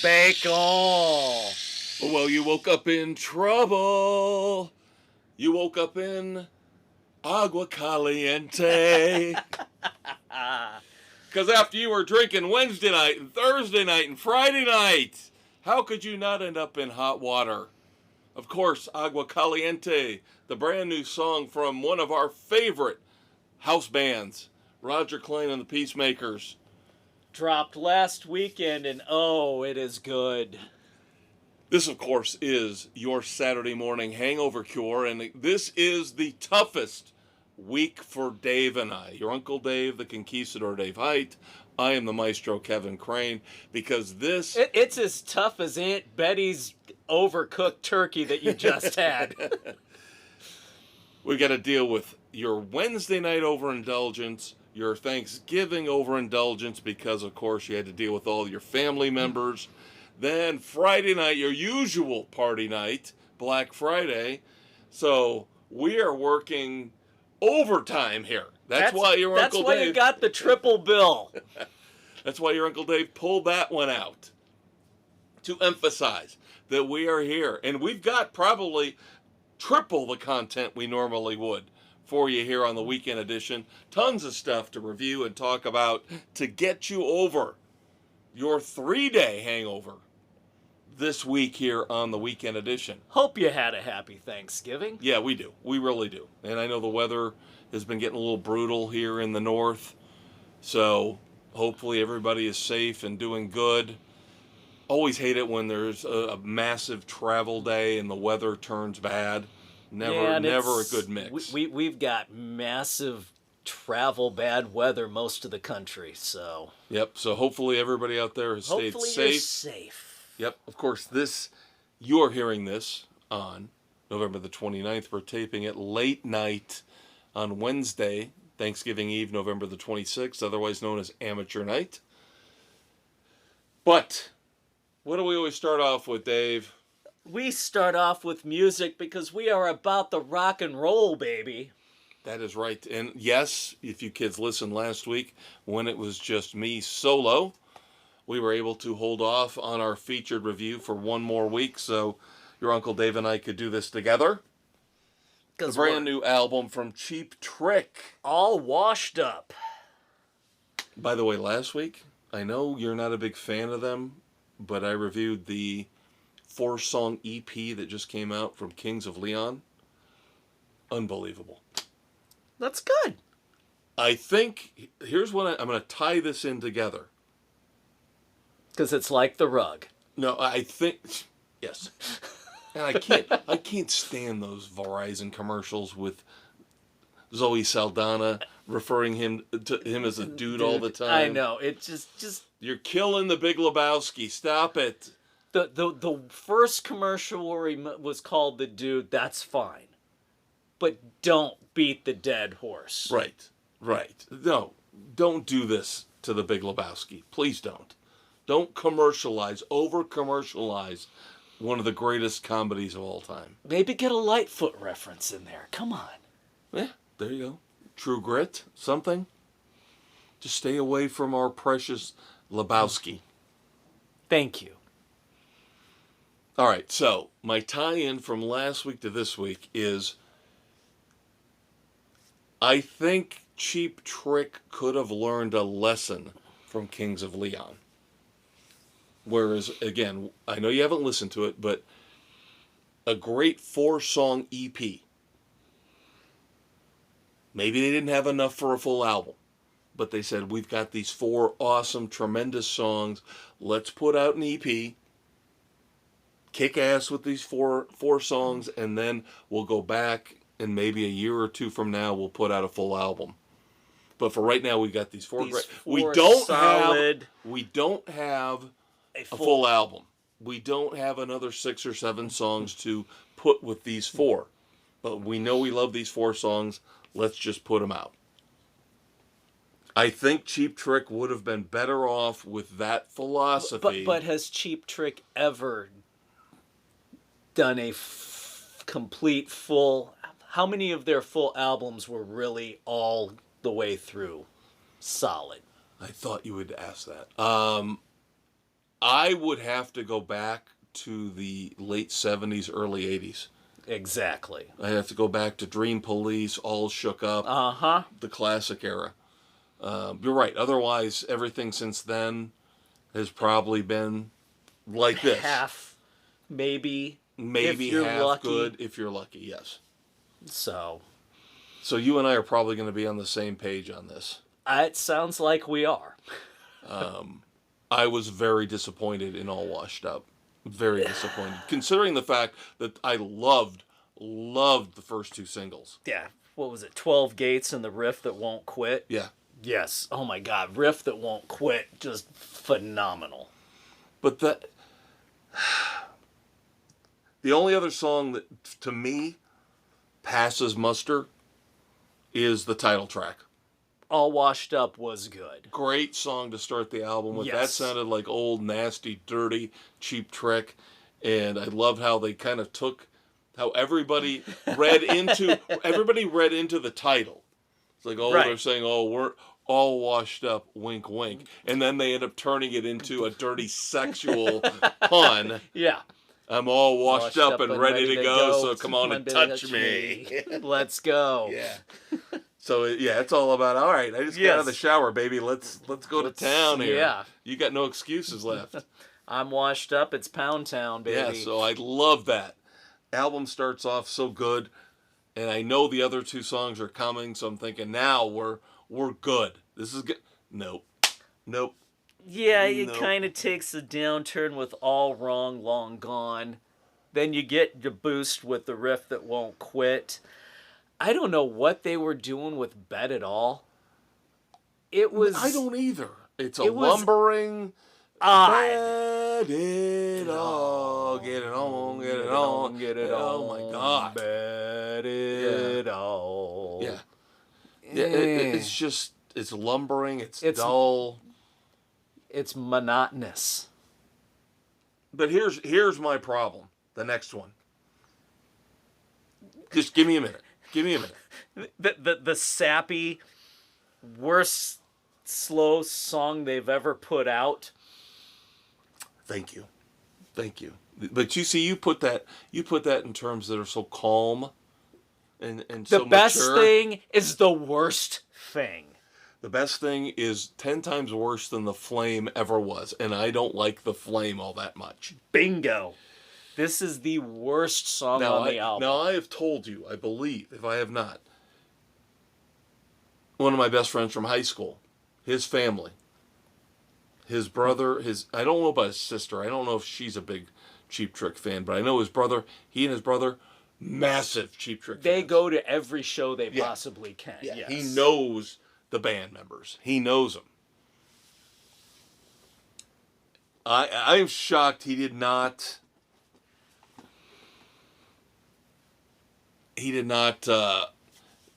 Bacon. Well, you woke up in trouble. You woke up in agua caliente. Because after you were drinking Wednesday night and Thursday night and Friday night, how could you not end up in hot water? Of course, Agua Caliente, the brand new song from one of our favorite house bands, Roger Clyne and the Peacemakers. Dropped last weekend, and oh, it is good. This, of course, is your Saturday morning hangover cure, and this is the toughest week for Dave and I. Your Uncle Dave, the Conquistador Dave Height. I am the Maestro Kevin Crane, because this... It's as tough as Aunt Betty's overcooked turkey that you just had. We got to deal with your Wednesday night overindulgence, your Thanksgiving overindulgence, because, of course, you had to deal with all your family members. Then Friday night, your usual party night, Black Friday. So we are working overtime here. That's why your Uncle Dave... That's why you got the triple bill. That's why your Uncle Dave pulled that one out, to emphasize that we are here. And we've got probably triple the content we normally would for you here on the weekend edition. Tons of stuff to review and talk about to get you over your 3-day hangover this week here on the weekend edition. Hope you had a happy Thanksgiving. Yeah, we do. We really do. And I know the weather has been getting a little brutal here in the north. So hopefully everybody is safe and doing good. Always hate it when there's a massive travel day and the weather turns bad. Never a good mix. We've got massive travel bad weather most of the country, so... Yep, so hopefully everybody out there has stayed safe. Hopefully you're safe. Yep, of course, you're hearing this on November the 29th. We're taping it late night on Wednesday, Thanksgiving Eve, November the 26th, otherwise known as Amateur Night. But what do we always start off with, Dave? We start off with music because we are about the rock and roll, baby. That is right. And yes, if you kids listened last week when it was just me solo, we were able to hold off on our featured review for one more week, so your Uncle Dave and I could do this together. The brand new album from Cheap Trick. All washed up. By the way, last week, I know you're not a big fan of them, but I reviewed the 4-song EP that just came out from Kings of Leon. Unbelievable. That's good. I think, here's what I'm going to tie this in together. Because it's like the rug. No, I think, yes. And I can't stand those Verizon commercials with Zoe Saldana referring to him as a dude all the time. I know. It just you're killing the Big Lebowski. Stop it. The first commercial where he was called the dude, that's fine. But don't beat the dead horse. Right. No, don't do this to the Big Lebowski. Please don't. Don't over-commercialize one of the greatest comedies of all time. Maybe get a Lightfoot reference in there. Come on. Yeah, there you go. True Grit, something. Just stay away from our precious Lebowski. Thank you. All right, so my tie-in from last week to this week is I think Cheap Trick could have learned a lesson from Kings of Leon. Whereas, again, I know you haven't listened to it, but a great 4-song EP. Maybe they didn't have enough for a full album, but they said, we've got these 4 awesome, tremendous songs. Let's put out an EP, kick ass with these four songs, and then we'll go back, and maybe a year or 2 from now, we'll put out a full album. But for right now, we got these 4 great. We don't have a full album. We don't have another 6 or 7 songs to put with these 4. But we know we love these 4 songs. Let's just put them out. I think Cheap Trick would have been better off with that philosophy. But has Cheap Trick ever done a complete full... How many of their full albums were really all the way through solid? I thought you would ask that. I would have to go back to the late 70s, early 80s. Exactly. I have to go back to Dream Police, All Shook Up, the classic era. You're right. Otherwise, everything since then has probably been like this. Half, maybe Maybe if you're half lucky. good if you're lucky, yes. So you and I are probably going to be on the same page on this. it sounds like we are. I was very disappointed in All Washed Up. Very disappointed. Considering the fact that I loved the first two singles. Yeah. What was it? 12 Gates and the Riff That Won't Quit? Yeah. Yes. Oh my God. Riff That Won't Quit. Just phenomenal. But the only other song that, to me, passes muster is the title track. All Washed Up was good. Great song to start the album with. Yes. That sounded like old, nasty, dirty, Cheap Trick. And I loved how they kind of took how everybody read into the title. It's like, Right. They're saying, we're all washed up, wink, wink. And then they end up turning it into a dirty sexual pun. Yeah. I'm all washed up and ready to go, so come on and touch me. Let's go. Yeah. So, it's all about, all right, I just got out of the shower, baby. Let's go to town here. Yeah. You got no excuses left. I'm washed up. It's Pound Town, baby. Yeah, so I love that. Album starts off so good, and I know the other two songs are coming, so I'm thinking now we're good. This is good. Nope. Yeah, it kind of takes a downturn with All Wrong, Long Gone. Then you get the boost with the Riff That Won't Quit. I don't know what they were doing with Bet It All. It was... I don't either. It's it was lumbering... odd. Bet it all. Get it on, get it on. Get it on. Oh my God. Bet it all. Yeah. It's just... It's lumbering. It's dull. It's monotonous. But here's my problem. The next one. Just give me a minute. The sappy, worst slow song they've ever put out. Thank you. But you see, you put that in terms that are so calm and so The best mature. thing is the worst thing. The best thing is 10 times worse than The Flame ever was, and I don't like The Flame all that much. Bingo. This is the worst song on the album. Now, I have told you, I believe, if I have not, one of my best friends from high school, his family, his brother, I don't know about his sister, I don't know if she's a big Cheap Trick fan, but I know his brother, he and his brother, massive Cheap Trick fans. They go to every show they possibly can. Yeah, yes. he knows the band members. He knows them. I'm shocked he did not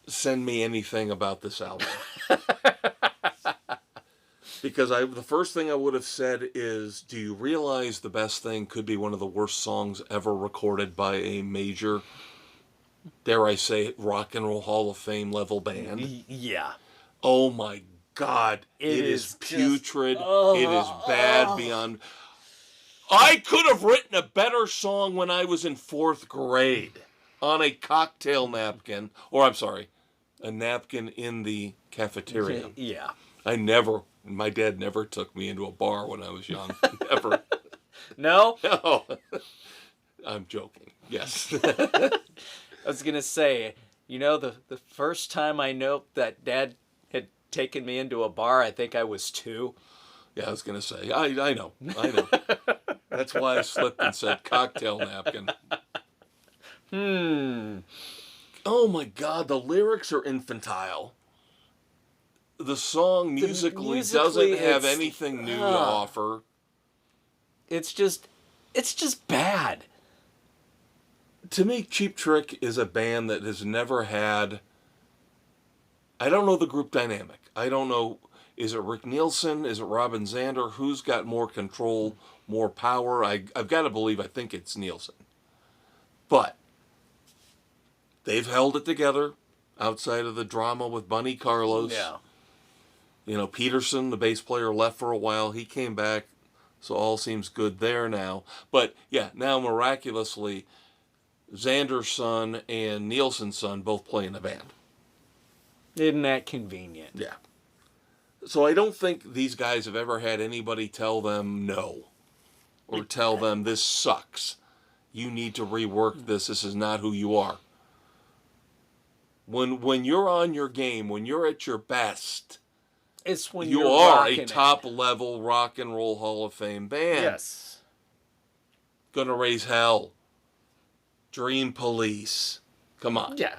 send me anything about this album. Because the first thing I would have said is, do you realize the best thing could be one of the worst songs ever recorded by a major, dare I say it, Rock and Roll Hall of Fame level band? Yeah. Oh my God. It is putrid. It is bad beyond... I could have written a better song when I was in 4th grade on a cocktail napkin, or I'm sorry, a napkin in the cafeteria. Yeah. My dad never took me into a bar when I was young. Never. No? No. I'm joking. Yes. I was going to say, the first time I know that Dad had taken me into a bar, I think I was 2. Yeah, I was going to say, I know. That's why I slipped and said cocktail napkin. Oh my God, the lyrics are infantile. The song musically doesn't have anything new to offer. It's just bad. To me, Cheap Trick is a band that has never had... I don't know the group dynamic. I don't know, is it Rick Nielsen? Is it Robin Zander? Who's got more control, more power? I've got to believe, I think it's Nielsen. But they've held it together outside of the drama with Bunny Carlos. Yeah. Peterson, the bass player, left for a while. He came back. So all seems good there now. But yeah, now miraculously, Xander's son and Nielsen's son both play in the band. Isn't that convenient? Yeah. So I don't think these guys have ever had anybody tell them no. Or tell them this sucks. You need to rework this. This is not who you are. When you're on your game, when you're at your best, It's when you you're are a rocking top level rock and roll Hall of Fame band. Yes. Gonna Raise Hell. Dream Police. Come on. Yeah.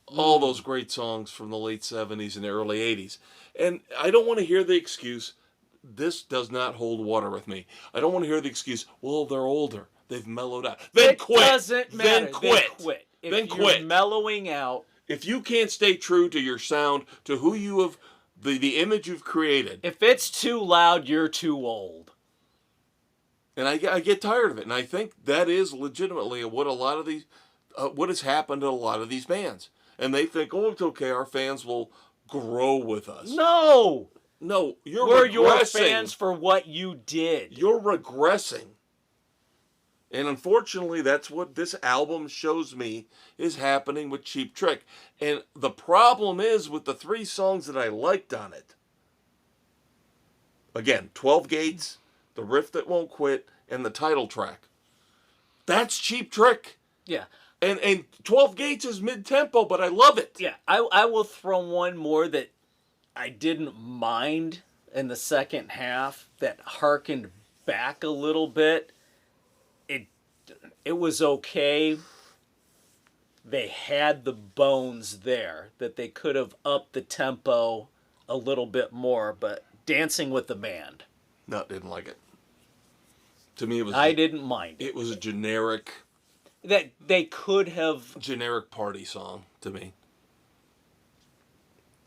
All those great songs from the late 70s and the early 80s. And I don't want to hear the excuse, this does not hold water with me. I don't want to hear the excuse, well, they're older. They've mellowed out. Then It quit. doesn't matter. Then quit. If Then you're quit. mellowing out, If you can't stay true to your sound, to who you have, the image you've created. if it's too loud, you're too old. And I get tired of it. And I think that is legitimately what a lot of these, what has happened to a lot of these bands. And they think, oh, it's okay, our fans will grow with us. No! No, you're We're regressing. your fans for what you did. You're regressing. And unfortunately, that's what this album shows me is happening with Cheap Trick. And the problem is with the 3 songs that I liked on it. Again, 12 Gates, The Riff That Won't Quit, and the title track. That's Cheap Trick. Yeah. And 12 Gates is mid-tempo, but I love it. Yeah. I will throw one more that I didn't mind in the second half that harkened back a little bit. It was okay. They had the bones there that they could have upped the tempo a little bit more, but Dancing with the Band. No, didn't like it. To me, it was. I didn't mind it. It was a generic. That they could have. Generic party song to me.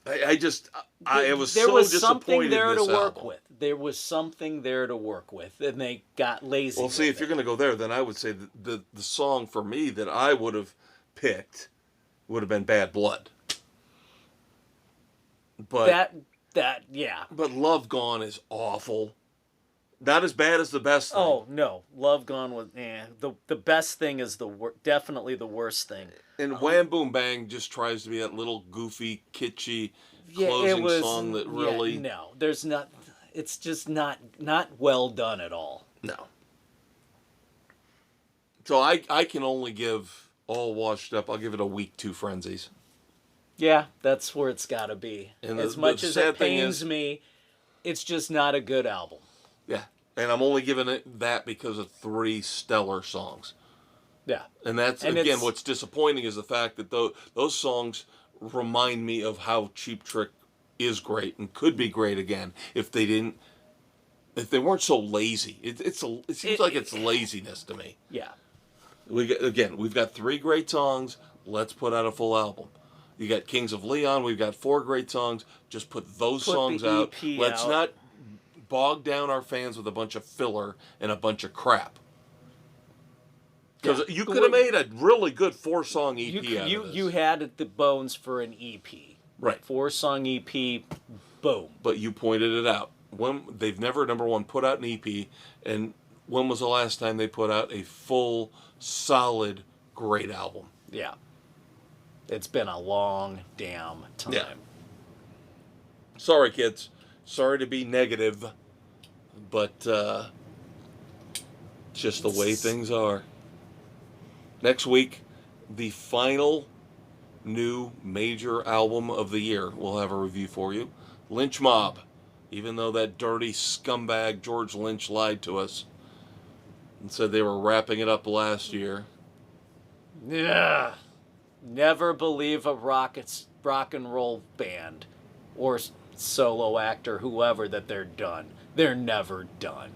I was There so was disappointed something there in to this work album. with. There was something there to work with, and they got lazy. Well, see, with if you're it. going to go there, then I would say the song for me that I would have picked would have been Bad Blood. But yeah. But Love Gone is awful. Not as bad as the best thing. Oh no, Love Gone was the best thing is definitely the worst thing. And Wham Boom Bang just tries to be that little goofy, kitschy closing song that really no. There's not. It's just not well done at all. no. So I can only give All Washed Up. I'll give it a week 2 Frenzies. Yeah, that's where it's got to be. And as the much as sad it thing pains is- me, it's just not a good album. Yeah, and I'm only giving it that because of 3 stellar songs. Yeah, And that's, And again, it's- what's disappointing is the fact that those songs remind me of how Cheap Trick is great and could be great again if they weren't so lazy. It seems like it's laziness to me. yeah. We've got 3 great songs. Let's put out a full album. You got Kings of Leon. We've got 4 great songs. Just put those Put songs the out. EP Let's out. not bog down our fans with a bunch of filler and a bunch of crap. Because Yeah. you could have made a really good 4-song EP out of this. You had the bones for an EP. Right. 4-song EP. Boom. But you pointed it out. They've never, number one, put out an EP, and when was the last time they put out a full, solid, great album? Yeah. It's been a long damn time. Yeah. Sorry, kids. Sorry to be negative, but it's just the way things are. Next week, the final new major album of the year. We'll have a review for you. Lynch Mob. Even though that dirty scumbag George Lynch lied to us and said they were wrapping it up last year. Yeah. Never believe a rock and roll band or solo actor, whoever, that they're done. They're never done.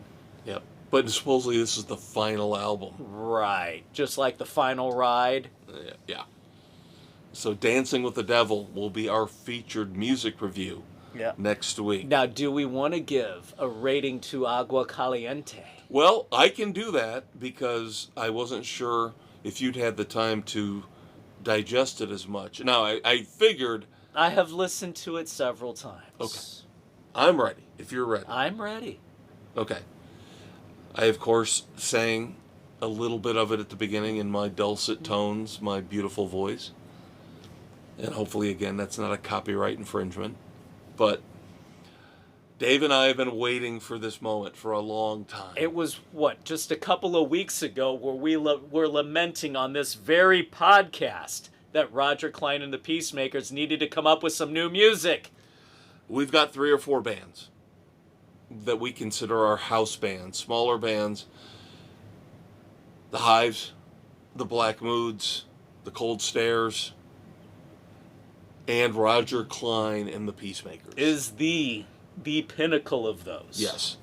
Yep. But supposedly this is the final album. Right. Just like The Final Ride. Yeah. So Dancing with the Devil will be our featured music review next week. Now, do we want to give a rating to Agua Caliente? Well, I can do that because I wasn't sure if you'd had the time to digest it as much. Now, I figured... I have listened to it several times. Okay. I'm ready, if you're ready. I'm ready. Okay. I, of course, sang a little bit of it at the beginning in my dulcet tones, my beautiful voice. And hopefully, again, that's not a copyright infringement. But Dave and I have been waiting for this moment for a long time. It was, what, just a couple of weeks ago where we were lamenting on this very podcast that Roger Clyne and the Peacemakers needed to come up with some new music. We've got 3 or 4 bands that we consider our house bands, smaller bands. The Hives, the Black Moods, the Cold Stares, and Roger Clyne and the Peacemakers. Is the pinnacle of those. Yes.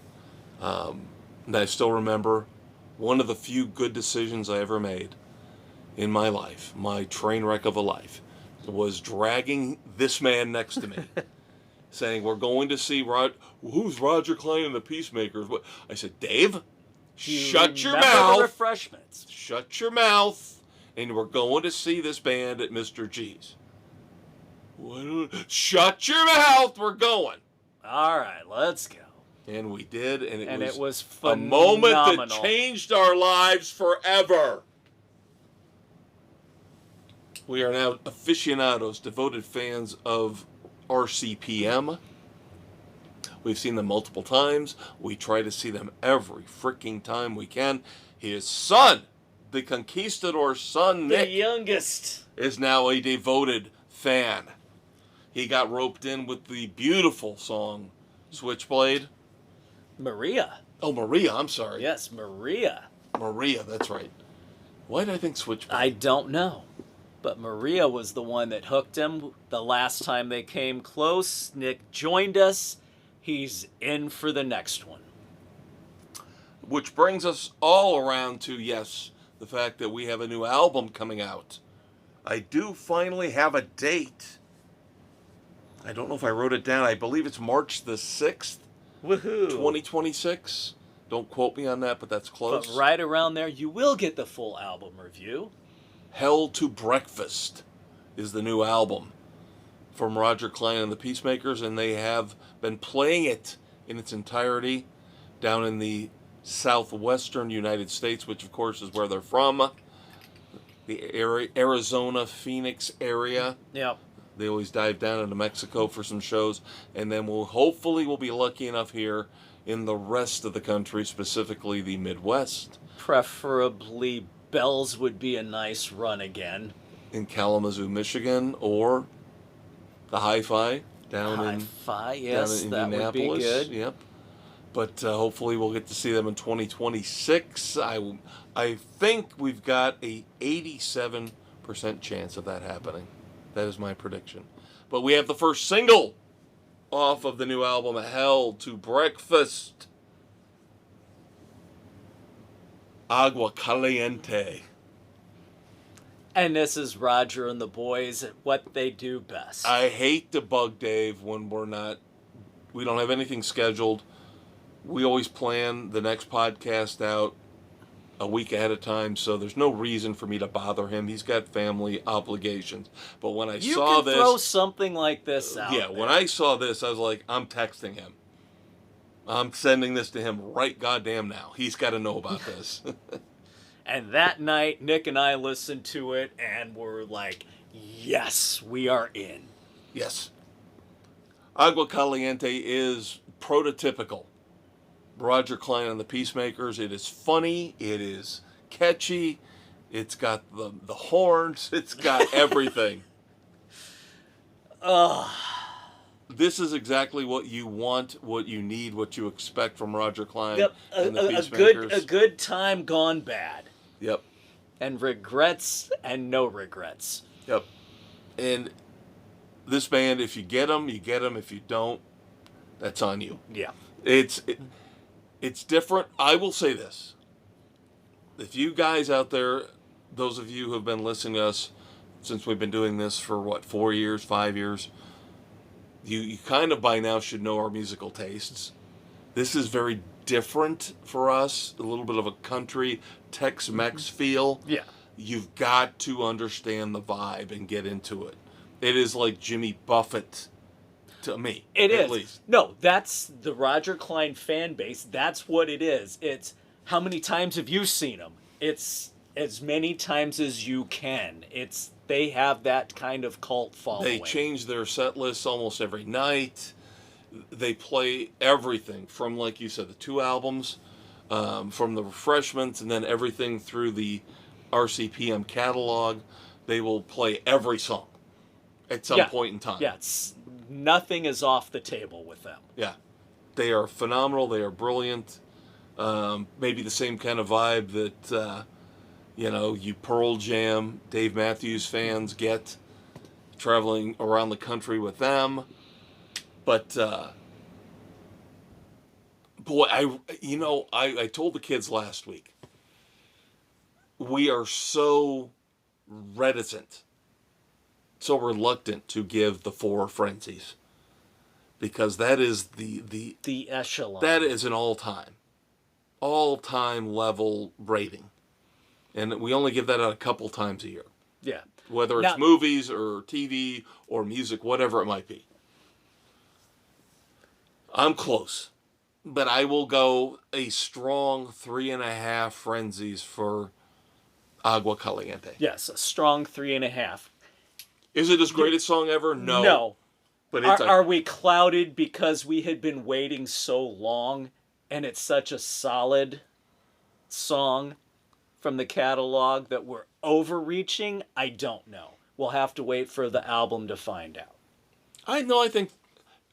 And I still remember one of the few good decisions I ever made in my life, my train wreck of a life, was dragging this man next to me, saying, we're going to see who's Roger Clyne and the Peacemakers? I said, Dave, shut your mouth. The refreshments. Shut your mouth, and we're going to see this band at Mr. G's. Shut your mouth, we're going. All right, let's go. And we did, and it was a moment that changed our lives forever. We are now aficionados, devoted fans of RCPM. We've seen them multiple times. We try to see them every freaking time we can. His son, the conquistador's son, Nick, the youngest, is now a devoted fan. He got roped in with the beautiful song Switchblade. Maria. Oh, Maria, I'm sorry. Yes, Maria. Maria, that's right. Why did I think Switchblade? I don't know. But Maria was the one that hooked him the last time they came close. Nick joined us. He's in for the next one. Which brings us all around to, yes, the fact that we have a new album coming out. I do finally have a date. I don't know if I wrote it down. I believe it's March the 6th. Woohoo. 2026. Don't quote me on that, but that's close. But right around there, you will get the full album review. Hell to Breakfast is the new album from Roger Clyne and the Peacemakers, and they have been playing it in its entirety down in the southwestern United States, which of course is where they're from, the Arizona, Phoenix area. Yep. They always dive down into Mexico for some shows, and then we'll be lucky enough here in the rest of the country, specifically the Midwest. Preferably Bells would be a nice run again. In Kalamazoo, Michigan, or the Hi-Fi down in yes, down in that Indianapolis. would be good. Yep. But hopefully we'll get to see them in 2026. I think we've got a 87% chance of that happening. That is my prediction. But we have the first single off of the new album, Hell to Breakfast. Agua Caliente. And this is Roger and the boys at what they do best. I hate to bug Dave when we don't have anything scheduled. We always plan the next podcast out a week ahead of time, so there's no reason for me to bother him. He's got family obligations. But when I saw this... You can throw something like this out Yeah, when I saw this, I was like, I'm texting him. I'm sending this to him right goddamn now. He's got to know about this. And that night, Nick and I listened to it, and were like, yes, we are in. Yes. Agua Caliente is prototypical Roger Clyne and the Peacemakers. It is funny. It is catchy. It's got the horns. It's got everything. This is exactly what you want, what you need, what you expect from Roger Clyne and the Peacemakers. A good time gone bad. Yep. And regrets and no regrets. Yep. And this band, if you get them, you get them. If you don't, that's on you. Yeah. It's different. I will say this. If you guys out there, those of you who have been listening to us since we've been doing this for 4 years, 5 years, you kind of by now should know our musical tastes. This is very different for us, a little bit of a country Tex-Mex feel. Yeah. You've got to understand the vibe and get into it. It is like Jimmy Buffett to me, It at is. least. No, that's the Roger Clyne fan base. That's what it is. It's how many times have you seen him? It's as many times as you can. They have that kind of cult following. They change their set lists almost every night. They play everything from, like you said, the 2 albums, from the Refreshments, and then everything through the RCPM catalog. They will play every song at some point in time. Yeah, nothing is off the table with them. Yeah. They are phenomenal. They are brilliant. Maybe the same kind of vibe that, you Pearl Jam, Dave Matthews fans get traveling around the country with them. But, boy, I told the kids last week, we are so reticent, so reluctant to give the 4 frenzies, because that is the echelon. That is an all-time level rating, and we only give that out a couple times a year. Yeah, whether it's movies or TV or music, whatever it might be. I'm close, but I will go a strong 3.5 frenzies for Agua Caliente. Yes, a strong 3.5. Is it his greatest song ever? No. No. But are we clouded because we had been waiting so long and it's such a solid song from the catalog that we're overreaching? I don't know. We'll have to wait for the album to find out. I think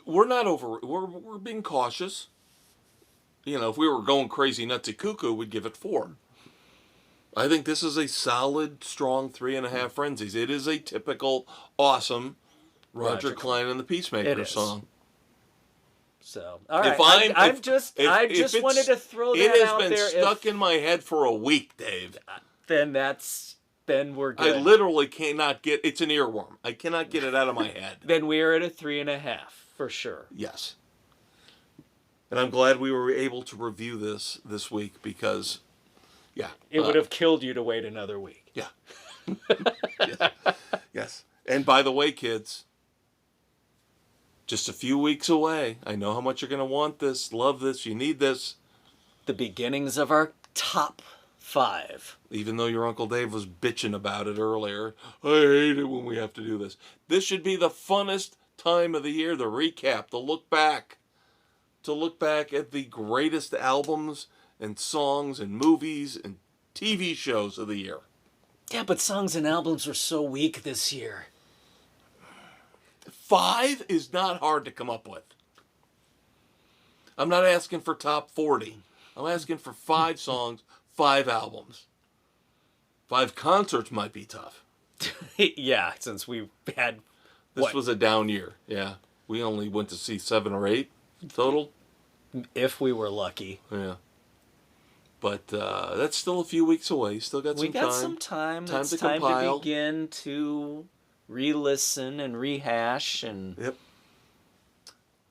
we're not we're being cautious. If we were going crazy nutsy cuckoo, we'd give it 4. I think this is a solid, strong 3.5 frenzies. It is a typical, awesome Roger Clyne and the Peacemakers song. So, all right. I just wanted to throw that out there. It has been stuck in my head for a week, Dave. Then we're good. I literally cannot get, it's an earworm. I cannot get it out of my head. Then we're at a 3.5 for sure. Yes. And I'm glad we were able to review this week because, yeah. It would have killed you to wait another week. Yeah. Yes. And by the way, kids, just a few weeks away. I know how much you're going to want this, love this, you need this. The beginnings of our top 5. Even though your Uncle Dave was bitching about it earlier. I hate it when we have to do this. This should be the funnest time of the year, the recap, the look back. To look back at the greatest albums and songs and movies and TV shows of the year. Yeah, but songs and albums were so weak this year. 5 is not hard to come up with. I'm not asking for top 40. I'm asking for 5 songs, 5 albums. 5 concerts might be tough. Yeah, since we had... This was a down year, yeah. We only went to see 7 or 8 total. If we were lucky. Yeah. But that's still a few weeks away. Still got some time. We got some time. It's time to begin to re-listen and rehash. Yep.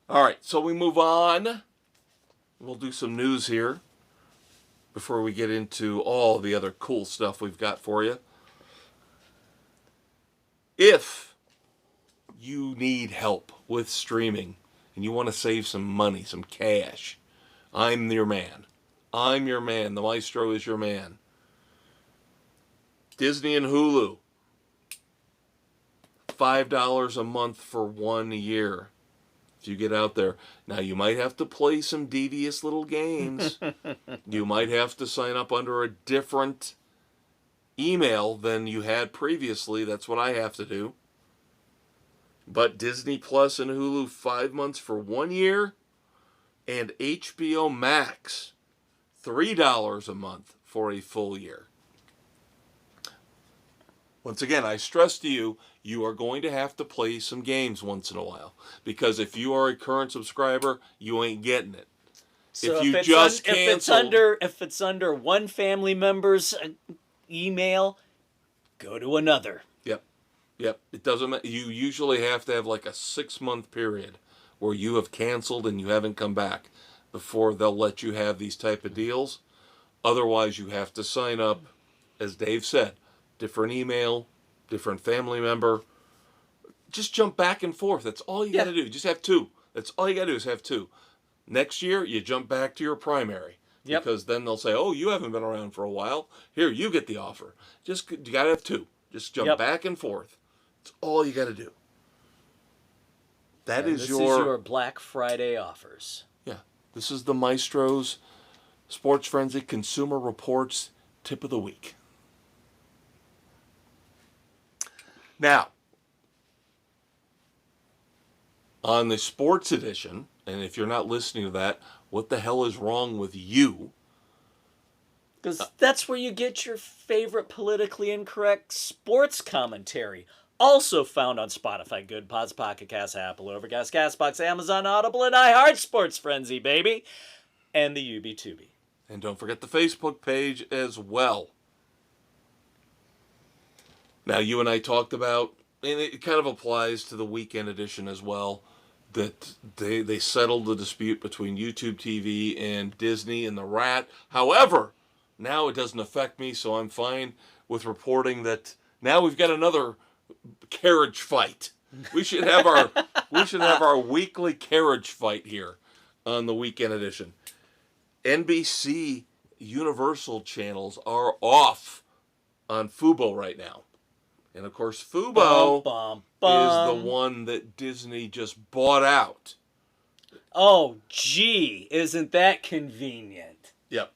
All right, so we move on. We'll do some news here before we get into all the other cool stuff we've got for you. If you need help with streaming and you want to save some money, some cash, I'm your man. I'm your man. The maestro is your man. Disney and Hulu. $5 a month for 1 year. If you get out there. Now, you might have to play some devious little games. You might have to sign up under a different email than you had previously. That's what I have to do. But Disney Plus and Hulu, 5 months for 1 year. And HBO Max, $3 a month for a full year. Once again, I stress to you, you are going to have to play some games once in a while. Because if you are a current subscriber, you ain't getting it. So if it's under one family member's email, go to another. Yep. It doesn't matter. You usually have to have like a 6-month period where you have canceled and you haven't come back before they'll let you have these type of deals. Otherwise, you have to sign up, as Dave said, different email, different family member. just jump back and forth. That's all you got to do. Just have two. That's all you got to do is have two. Next year, you jump back to your primary. Yep. Because then they'll say, oh, you haven't been around for a while. Here, you get the offer. You got to have two. Just jump back and forth. That's all you got to do. This is your Black Friday offers. Yeah. This is the Maestro's Sports Frenzy Consumer Reports Tip of the Week. Now, on the sports edition, and if you're not listening to that, what the hell is wrong with you? Because that's where you get your favorite politically incorrect sports commentary. Also found on Spotify, Good Pods, Pocket Cast, Apple, Overcast, Castbox, Amazon, Audible, and iHeart Sports Frenzy, baby. And the UB2B. And don't forget the Facebook page as well. Now, you and I talked about, and it kind of applies to the weekend edition as well, that they settled the dispute between YouTube TV and Disney and the Rat. However, now it doesn't affect me, so I'm fine with reporting that now we've got another carriage fight. We should have our weekly carriage fight here on the weekend edition. NBC Universal channels are off on Fubo right now. And of course, Fubo is the one that Disney just bought out. Oh, gee, isn't that convenient? Yep.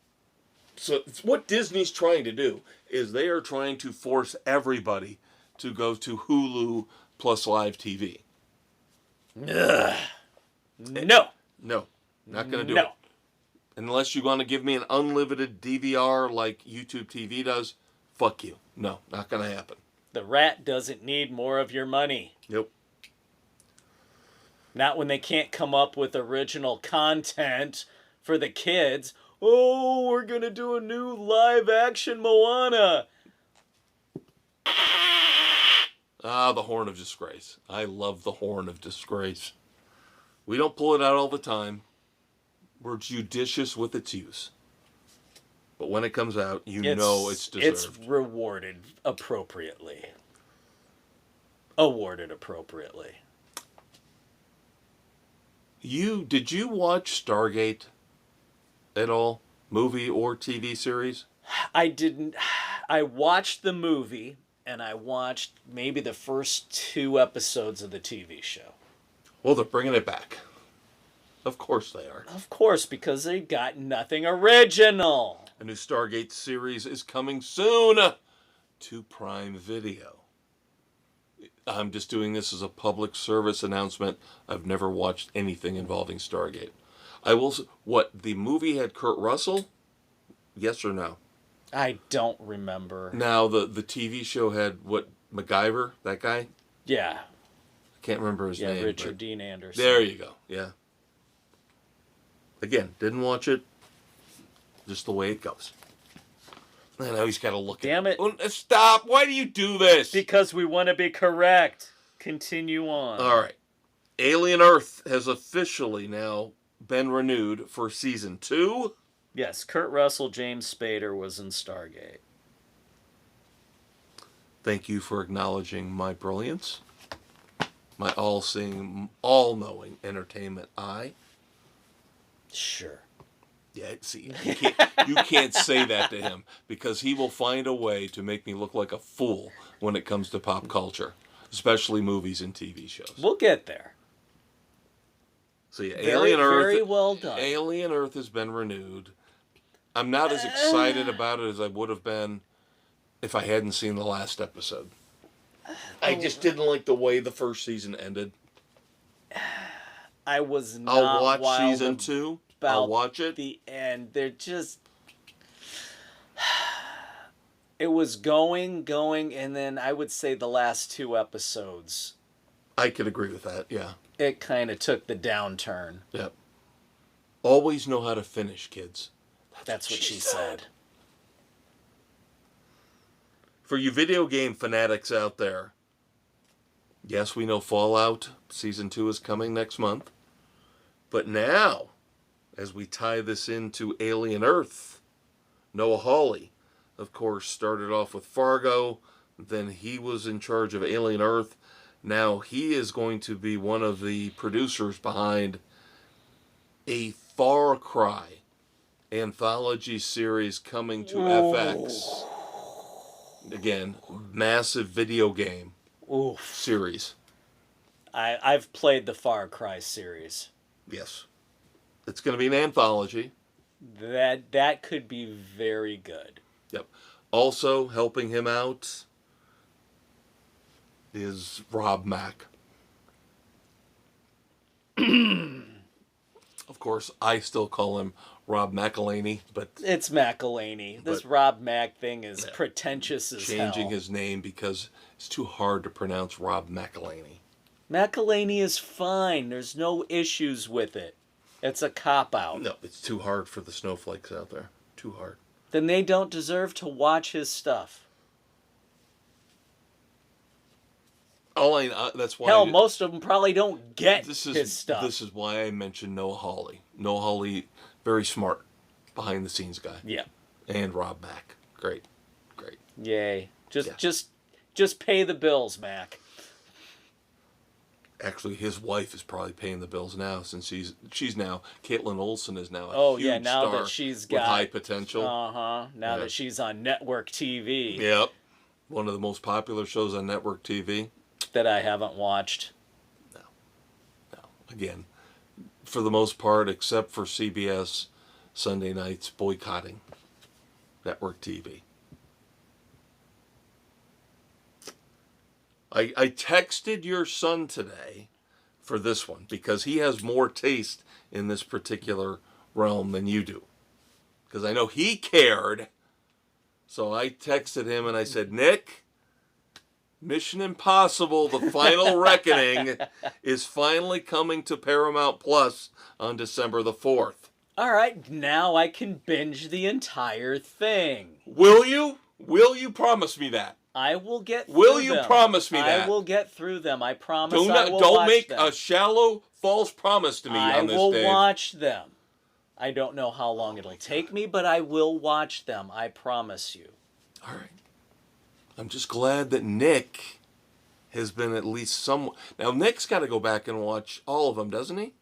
So what Disney's trying to do is they are trying to force everybody to go to Hulu plus live TV. No. No, not going to do it. Unless you want to give me an unlimited DVR like YouTube TV does, fuck you. No, not going to happen. The Rat doesn't need more of your money. Nope. Not when they can't come up with original content for the kids. Oh, we're going to do a new live action Moana. Ah, the Horn of Disgrace. I love the Horn of Disgrace. We don't pull it out all the time. We're judicious with its use. But when it comes out, know it's deserved. It's rewarded appropriately. Awarded appropriately. Did you watch Stargate at all? Movie or TV series? I didn't. I watched the movie, and I watched maybe the first 2 episodes of the TV show. Well, they're bringing it back. Of course they are. Of course, because they got nothing original. A new Stargate series is coming soon to Prime Video. I'm just doing this as a public service announcement. I've never watched anything involving Stargate. The movie had Kurt Russell? Yes or no? I don't remember. Now, the TV show had MacGyver, that guy? Yeah. I can't remember his name. Yeah, Richard Dean Anderson. There you go, yeah. Again, didn't watch it. Just the way it goes. I know he's got to look Damn at it. Oh, stop. Why do you do this? Because we want to be correct. Continue on. All right. Alien Earth has officially now been renewed for season 2. Yes, Kurt Russell, James Spader was in Stargate. Thank you for acknowledging my brilliance. My all-seeing, all-knowing entertainment eye. Sure. Yeah, see, you can't say that to him because he will find a way to make me look like a fool when it comes to pop culture, especially movies and TV shows. We'll get there. So yeah, Alien Earth. Very well done. Alien Earth has been renewed. I'm not as excited about it as I would have been if I hadn't seen the last episode. I just didn't like the way the first season ended. I was not. I'll watch season 2. I'll watch it. The end. They're just. It was going, and then I would say the last 2 episodes. I could agree with that. Yeah. It kind of took the downturn. Yep. Always know how to finish, kids. That's what she said. For you video game fanatics out there, yes, we know Fallout Season 2 is coming next month. But now, as we tie this into Alien Earth, Noah Hawley, of course, started off with Fargo. Then he was in charge of Alien Earth. Now he is going to be one of the producers behind a Far Cry anthology series coming to FX. Again, massive video game series. I've played the Far Cry series. Yes. It's going to be an anthology. That could be very good. Yep. Also helping him out is Rob Mack. Of course, I still call him Rob McElhaney, but it's McElhaney. This Rob Mack thing is pretentious as hell. Changing his name because it's too hard to pronounce Rob McElhaney. McElhaney is fine. There's no issues with it. It's a cop-out. No, it's too hard for the snowflakes out there. Too hard. Then they don't deserve to watch his stuff. That's why. Hell, most of them probably don't get his stuff. This is why I mentioned Noah Hawley. Noah Hawley, very smart, behind the scenes guy. Yeah. And Rob Mack, great. Yay! Just pay the bills, Mac. Actually, his wife is probably paying the bills now, since she's now Caitlin Olsen is now a huge now star that she's got with high potential. Now that she's on network TV. Yep, one of the most popular shows on network TV that I haven't watched. No. Again, for the most part, except for CBS, Sunday nights boycotting network TV. I texted your son today for this one because he has more taste in this particular realm than you do. Because I know he cared. So I texted him and I said, Nick, Mission Impossible, The Final Reckoning is finally coming to Paramount Plus on December the 4th. All right, now I can binge the entire thing. Will you? Will you promise me that? I will get through Will you them. promise me that? I will get through them. I promise I will don't watch make them. a shallow, false promise to me on this, I will Dave. watch them. I don't know how long it'll take me, but I will watch them. I promise you. All right. I'm just glad that Nick has been at least some... Now, Nick's got to go back and watch all of them, doesn't he?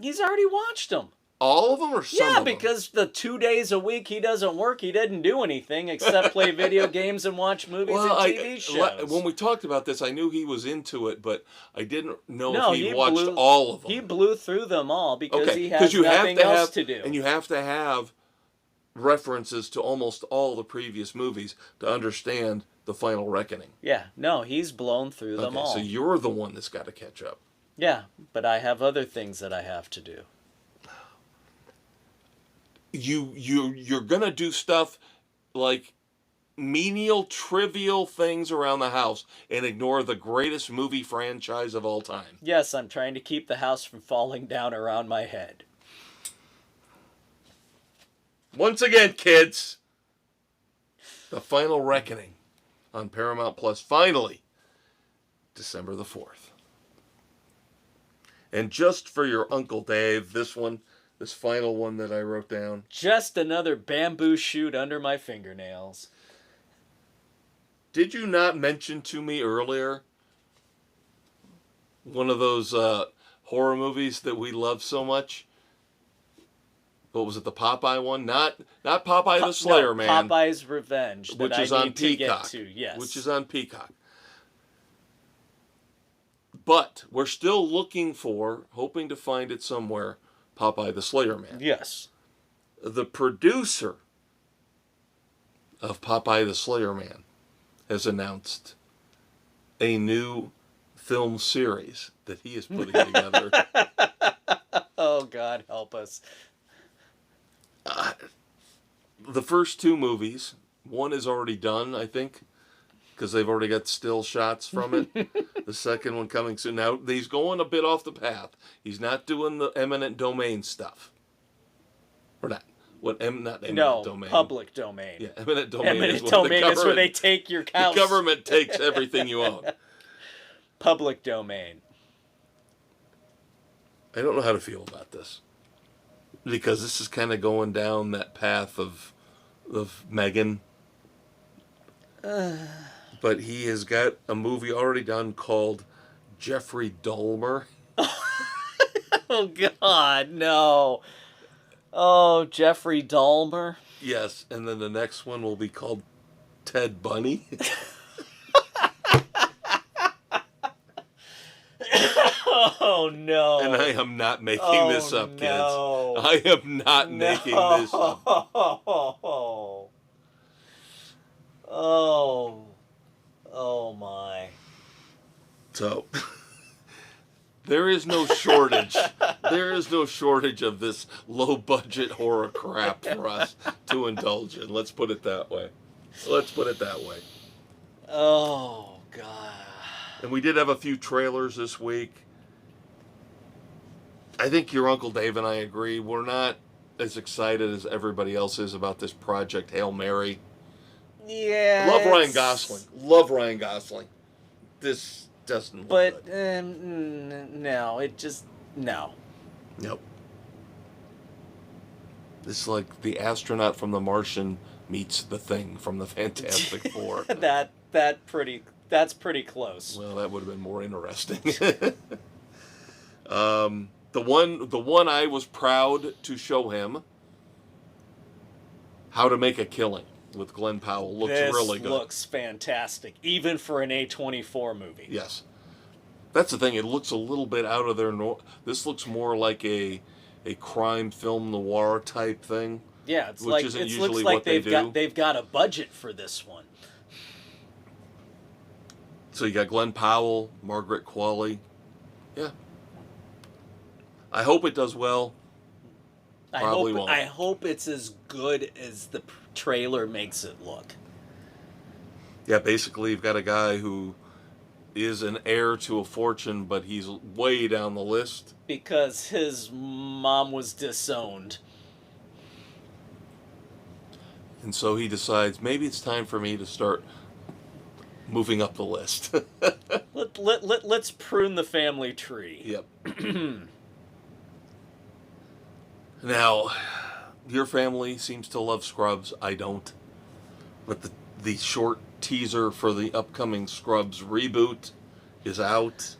He's already watched them. All of them or some of them? Yeah, because the 2 days a week he doesn't work, he doesn't do anything except play video games and watch movies and TV shows. When we talked about this, I knew he was into it, but I didn't know if he watched blew, all of them. He blew through them all because he has nothing else to do. And you have to have references to almost all the previous movies to understand The Final Reckoning. Yeah, no, he's blown through them all. So you're the one that's got to catch up. Yeah, but I have other things that I have to do. You're gonna do stuff like menial, trivial things around the house and ignore the greatest movie franchise of all time. Yes, I'm trying to keep the house from falling down around my head. Once again, kids, The Final Reckoning on Paramount Plus, finally, December the 4th. And just for your Uncle Dave, this final one that I wrote down. Just another bamboo shoot under my fingernails. Did you not mention to me earlier one of those horror movies that we love so much? What was it, the Popeye one? Not Popeye the Slayer Man. Popeye's Revenge, which is on Peacock. Yes. Which is on Peacock. But we're still hoping to find it somewhere, Popeye the Slayer Man. Yes. The producer of Popeye the Slayer Man has announced a new film series that he is putting together. Oh, God, help us. The first two movies, one is already done, I think, because they've already got still shots from it. The second one coming soon. Now, he's going a bit off the path. He's not doing the eminent domain stuff. Or not. Not eminent domain. Public domain. Yeah, eminent domain. Eminent domain is where they take your house. The government takes everything you own. Public domain. I don't know how to feel about this. Because this is kind of going down that path of Megan. But he has got a movie already done called Jeffrey Dahmer. Oh, God, no. Oh, Jeffrey Dahmer. Yes, and then the next one will be called Ted Bunny. Oh, no. And I am not making this up, kids. No. I am not making this up. Oh. Oh, my. So, there is no shortage. There is no shortage of this low-budget horror crap for us to indulge in. Let's put it that way. Let's put it that way. Oh, God. And we did have a few trailers this week. I think your Uncle Dave and I agree. We're not as excited as everybody else is about this Project Hail Mary. Yeah. Love Ryan Gosling. Love Ryan Gosling. This doesn't look good. No, it just, no. Nope. It's like the astronaut from The Martian meets the Thing from the Fantastic Four. That's pretty close. Well, that would have been more interesting. The one I was proud to show him, How to Make a Killing with Glenn Powell, looks really good. This looks fantastic, even for an A24 movie. Yes. That's the thing. It looks a little bit out of their... This looks more like a crime film noir type thing. Yeah, it's which like isn't it usually looks like what they do. they've got a budget for this one. So you got Glenn Powell, Margaret Qualley. Yeah. I hope it does well. Probably won't. I hope it's as good as the trailer makes it look. Yeah, basically you've got a guy who is an heir to a fortune, but he's way down the list. Because his mom was disowned. And so he decides, maybe it's time for me to start moving up the list. Let's prune the family tree. Yep. Now, your family seems to love Scrubs. I don't. But the short teaser for the upcoming Scrubs reboot is out.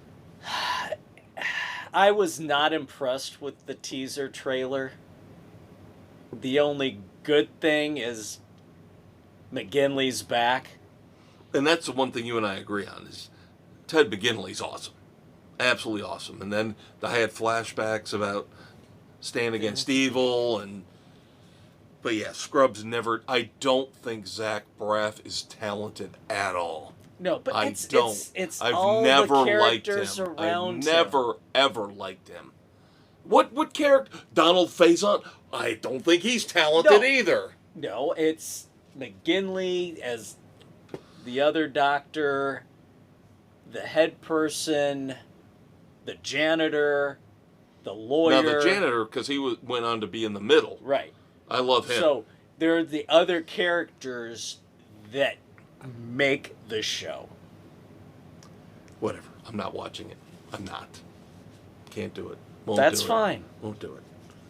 I was not impressed with the teaser trailer. The only good thing is McGinley's back. And that's the one thing you and I agree on, is Ted McGinley's awesome. Absolutely awesome. And then I had flashbacks about Stand Against Evil, but yeah, Scrubs never... I don't think Zach Braff is talented at all. No, but I it's I've all never the liked characters him. around I've never, ever liked him. What character? Donald Faison? I don't think he's talented either. No, it's McGinley as the other doctor, the head person, the janitor, the lawyer. Now, the janitor, because he went on to be in the middle. Right. I love him. So, they're the other characters that make the show. Whatever. I'm not watching it. I'm not. Can't do it. That's fine. Won't do it.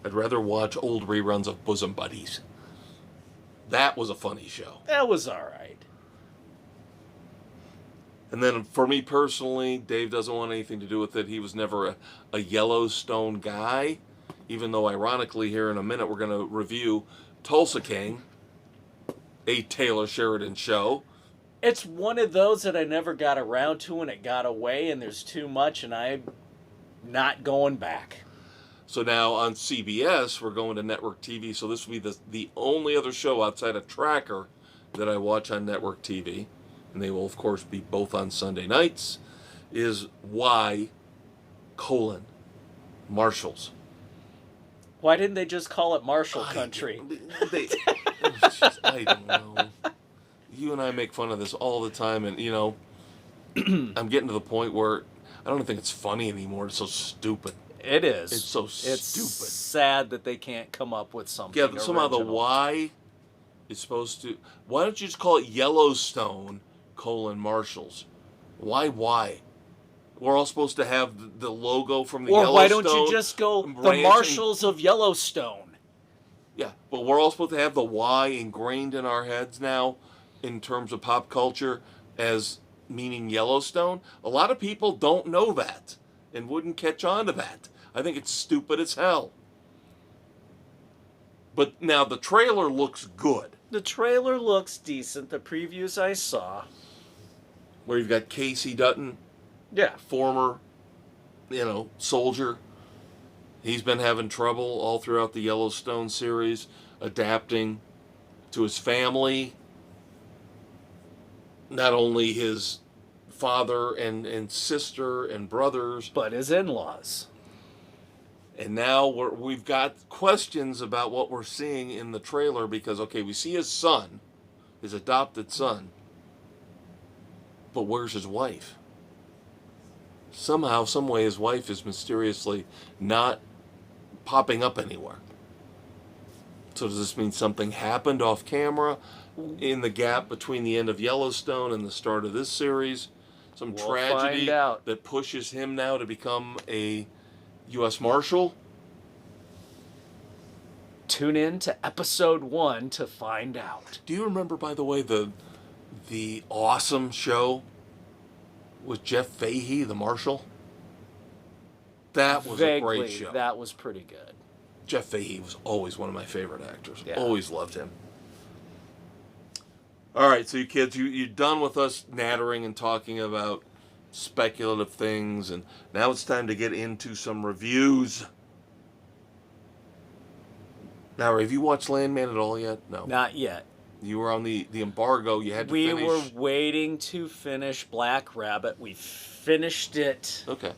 I'd rather watch old reruns of Bosom Buddies. That was a funny show. That was all right. And then for me personally, Dave doesn't want anything to do with it. He was never a Yellowstone guy, even though ironically here in a minute we're going to review Tulsa King, a Taylor Sheridan show. It's one of those that I never got around to, and it got away, and there's too much, and I'm not going back. So now on CBS, we're going to network TV, so this will be the only other show outside of Tracker that I watch on network TV, and they will, of course, be both on Sunday nights, is Why, Marshals. Why didn't they just call it Marshall Country? I don't know. You and I make fun of this all the time, and, you know, I'm getting to the point where I don't think it's funny anymore. It's so stupid. It is. It's so stupid. It's sad that they can't come up with something somehow the original. why is supposed to... Why don't you just call it Yellowstone, Marshals? Why? We're all supposed to have the logo from the Yellowstone. Or why don't you just go the Marshals of Yellowstone? Yeah, but we're all supposed to have the why ingrained in our heads now in terms of pop culture as meaning Yellowstone, a lot of people don't know that and wouldn't catch on to that. I think it's stupid as hell. But now the trailer looks good. The trailer looks decent. The previews I saw. Where you've got Casey Dutton, Yeah. former, soldier. He's been having trouble all throughout the Yellowstone series, adapting to his family. Not only his father and sister and brothers, but his in-laws. And now we've got questions about what we're seeing in the trailer because, okay, we see his son, his adopted son, but where's his wife? Somehow, some way, his wife is mysteriously not popping up anywhere. So does this mean something happened off camera in the gap between the end of Yellowstone and the start of this series? Some tragedy that pushes him now to become a U.S. Marshal? Tune in to episode 1 to find out. Do you remember, by the way, the awesome show with Jeff Fahey, the Marshal? That was a great show. That was pretty good. Jeff Fahey was always one of my favorite actors. Yeah. Always loved him. All right, so you kids, you're done with us nattering and talking about speculative things, and now it's time to get into some reviews. Now, have you watched Landman at all yet? No. Not yet. You were on the embargo. You had to finish. We were waiting to finish Black Rabbit. We finished it. Okay.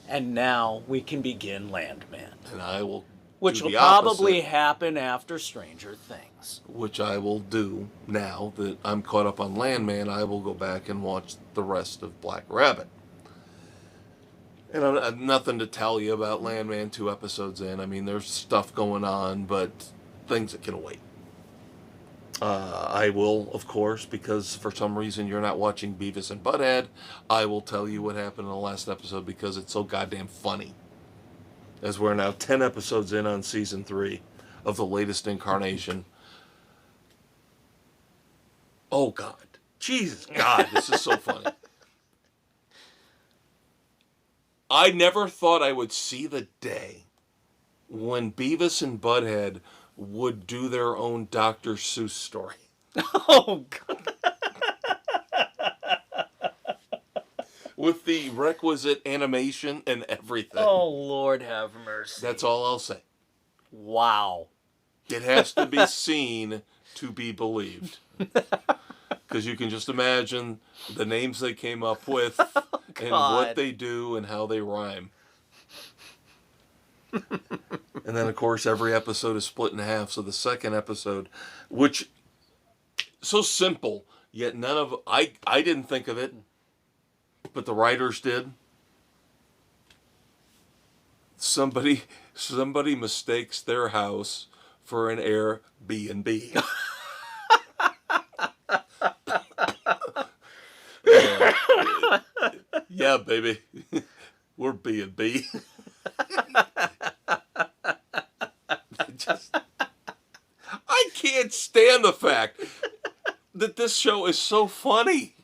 And now we can begin Landman. And I will Which will probably happen after Stranger Things. Which I will do now that I'm caught up on Landman. I will go back and watch the rest of Black Rabbit. And I have nothing to tell you about Landman 2 episodes in. I mean, there's stuff going on, but things that can wait. I will, of course, because for some reason you're not watching Beavis and Butthead, I will tell you what happened in the last episode because it's so goddamn funny. As we're now 10 episodes in on season 3 of the latest incarnation. Oh, God. Jesus, God, this is so funny. I never thought I would see the day when Beavis and Butthead would do their own Dr. Seuss story. Oh, God. With the requisite animation and everything. Oh, Lord have mercy. That's all I'll say. Wow. It has to be seen to be believed. Because you can just imagine the names they came up with and what they do and how they rhyme. And then, of course, every episode is split in half. So the second episode, which so simple, yet none of I didn't think of it, but the writers did. Somebody mistakes their house for an Airbnb. Yeah, baby. We're B&B. I can't stand the fact that this show is so funny.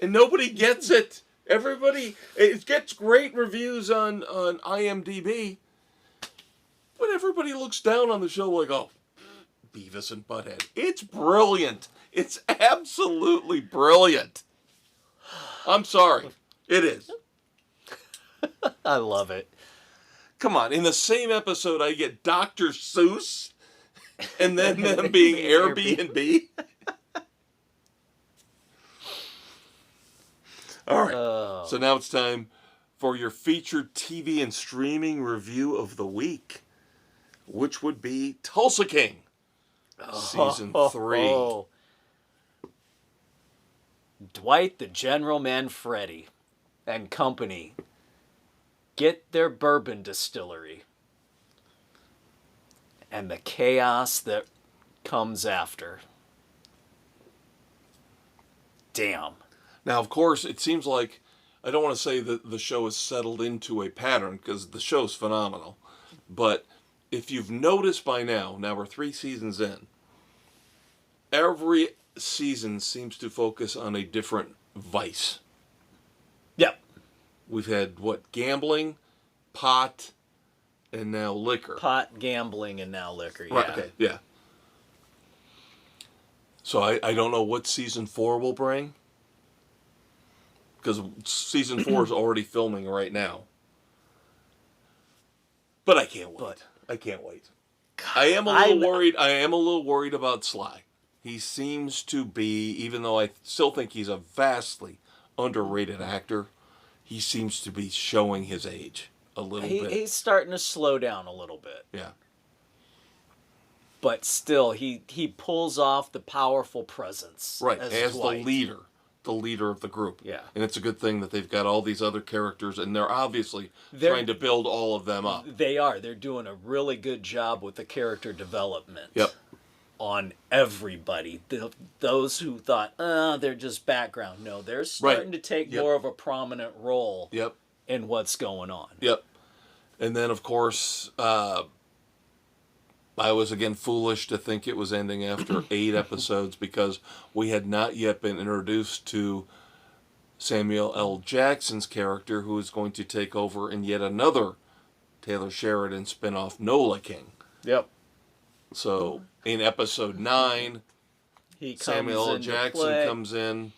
And nobody gets it. It gets great reviews on IMDb. But everybody looks down on the show like, oh, Beavis and Butthead. It's brilliant. It's absolutely brilliant. I'm sorry. It is. I love it. Come on. In the same episode, I get Dr. Seuss and then them being Airbnb. All right. So now it's time for your featured TV and streaming review of the week, which would be Tulsa King, Season 3. Dwight the General Manfredi and company get their bourbon distillery and the chaos that comes after. Damn. Now, of course, it seems like, I don't want to say that the show has settled into a pattern, because the show's phenomenal. But if you've noticed by now we're 3 seasons in, every season seems to focus on a different vice. Yep. We've had, what, gambling, pot, and now liquor. Pot, gambling, and now liquor. Yeah. Right, okay, yeah. So I don't know what season 4 will bring. Because season 4 is already filming right now. But I can't wait. I can't wait. I am a little worried. I am a little worried about Sly. He seems to be, even though I still think he's a vastly underrated actor, he seems to be showing his age a little bit. He's starting to slow down a little bit. Yeah. But still, he pulls off the powerful presence. Right, as Dwight. the leader of the group. Yeah. And it's a good thing that they've got all these other characters, and they're obviously trying to build all of them up. They are. They're doing a really good job with the character development. Yep. On everybody. Those who thought, they're just background. No, they're starting to take more of a prominent role in what's going on. Yep. And then, of course, I was again foolish to think it was ending after 8 episodes because we had not yet been introduced to Samuel L. Jackson's character, who is going to take over in yet another Taylor Sheridan spinoff, Nola King. Yep. So in episode 9, Samuel L. Jackson comes in,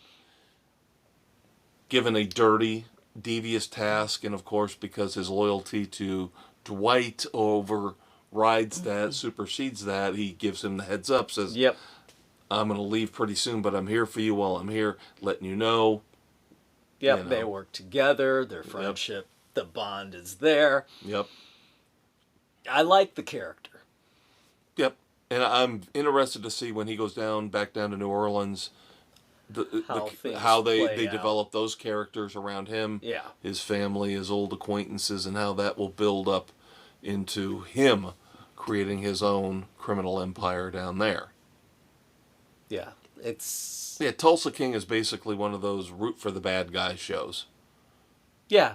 given a dirty, devious task, and of course, because his loyalty to Dwight overrides that, supersedes that, he gives him the heads up, says, "Yep, I'm going to leave pretty soon, but I'm here for you while I'm here, letting you know." Yep, you know. They work together, their friendship, the bond is there. Yep. I like the character. Yep. And I'm interested to see when he goes back down to New Orleans, how they develop those characters around him, his family, his old acquaintances, and how that will build up into him creating his own criminal empire down there. Yeah, Tulsa King is basically one of those root for the bad guy shows. Yeah,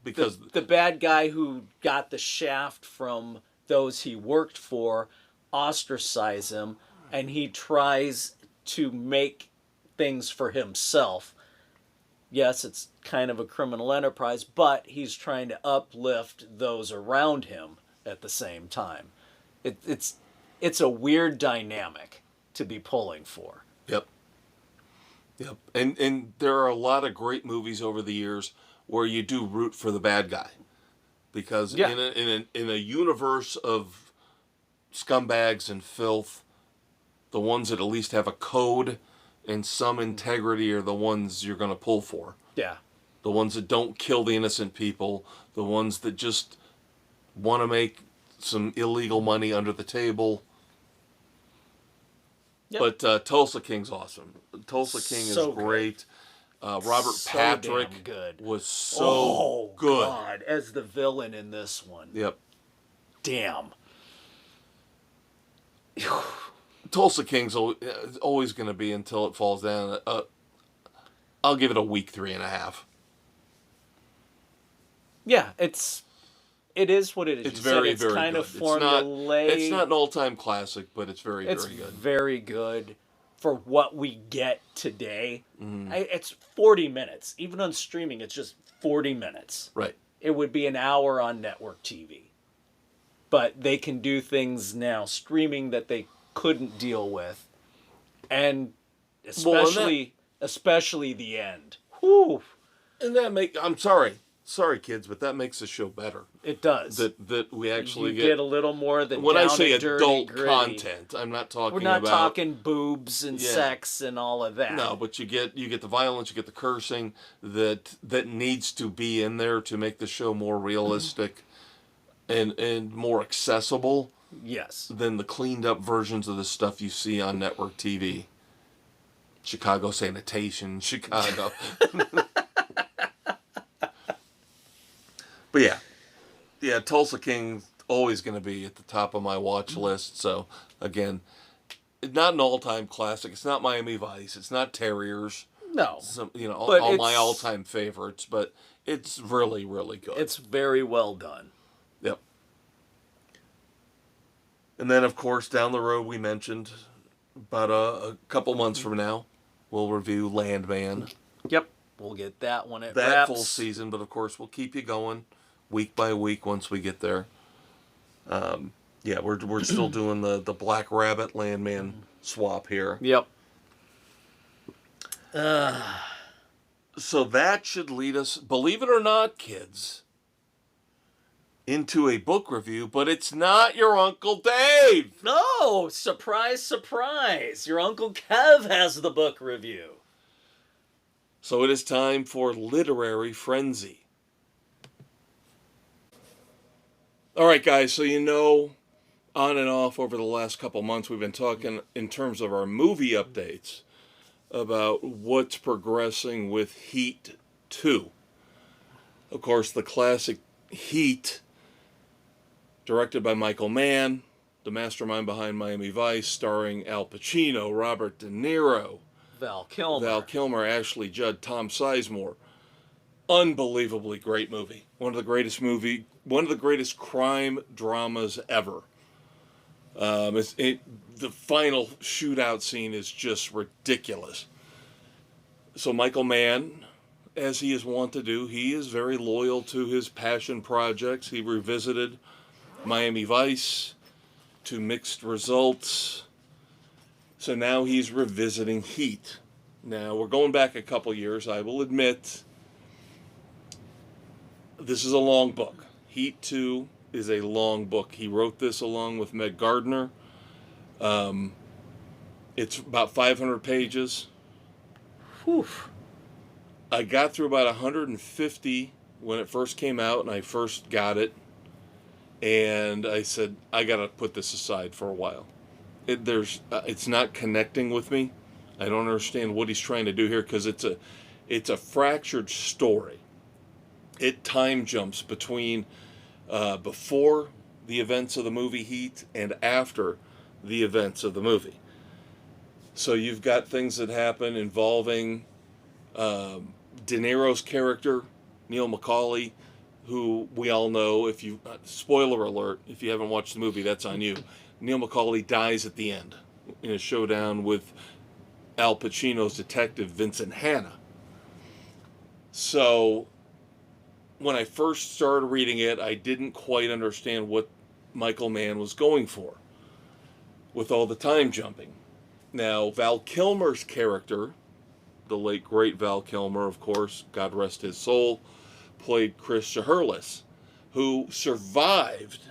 because the bad guy who got the shaft from those he worked for ostracize him, and he tries to make things for himself. Yes, it's kind of a criminal enterprise, but he's trying to uplift those around him at the same time. It's a weird dynamic to be pulling for. Yep. And there are a lot of great movies over the years where you do root for the bad guy, because in a universe of scumbags and filth, the ones that at least have a code and some integrity are the ones you're going to pull for. Yeah. The ones that don't kill the innocent people, the ones that just want to make some illegal money under the table. Yep. But Tulsa King's awesome. Tulsa King is great. Robert Patrick was so good. God, as the villain in this one. Yep. Damn. Tulsa King's always going to be until it falls down. I'll give it a weak 3.5. Yeah, it is what it is. It's very good. Of formulaic. It's not an all-time classic, but it's very good. It's very good for what we get today. It's 40 minutes. Even on streaming, it's just 40 minutes. Right. It would be an hour on network TV. But they can do things now streaming that they couldn't deal with. And especially the end. Whew. And I'm sorry kids, but that makes the show better. It does. That we actually get a little more than when down I say and dirty, adult gritty content, I'm not talking We're not about talking boobs and sex and all of that. No, but you get the violence, you get the cursing that needs to be in there to make the show more realistic and more accessible. Yes. Than the cleaned up versions of the stuff you see on network TV. Chicago Sanitation, Chicago. But yeah, Tulsa King's always going to be at the top of my watch list. So again, not an all-time classic. It's not Miami Vice. It's not Terriers. No. All my all-time favorites. But it's really, really good. It's very well done. Yep. And then, of course, down the road, we mentioned about a couple months from now, we'll review Landman. Yep. We'll get that when it that full wraps. season, but of course we'll keep you going week by week once we get there. Yeah, we're still doing the Black Rabbit Landman swap here. Yep. So that should lead us, believe it or not, kids, into a book review, but it's not your Uncle Dave. No, surprise, surprise. Your Uncle Kev has the book review. So it is time for Literary Frenzy. All right, guys, so on and off over the last couple months, we've been talking in terms of our movie updates about what's progressing with Heat 2. Of course, the classic Heat, directed by Michael Mann, the mastermind behind Miami Vice, starring Al Pacino, Robert De Niro, Val Kilmer, Ashley Judd, Tom Sizemore. Unbelievably great movie. One of the greatest crime dramas ever. The final shootout scene is just ridiculous. So Michael Mann, as he is wont to do, he is very loyal to his passion projects. He revisited Miami Vice to mixed results. So now he's revisiting Heat. Now, we're going back a couple years. I will admit, this is a long book. Heat 2 is a long book. He wrote this along with Meg Gardner. It's about 500 pages. Whew. I got through about 150 when it first came out, and I first got it. And I said, I got to put this aside for a while. It's not connecting with me. I don't understand what he's trying to do here, because it's a fractured story. It time jumps between before the events of the movie Heat and after the events of the movie. So you've got things that happen involving De Niro's character, Neil McCauley, who we all know, spoiler alert, if you haven't watched the movie, that's on you. Neil McCauley dies at the end in a showdown with Al Pacino's detective, Vincent Hanna. So when I first started reading it, I didn't quite understand what Michael Mann was going for with all the time jumping. Now, Val Kilmer's character, the late great Val Kilmer, of course, God rest his soul, played Chris Shiherlis, who survived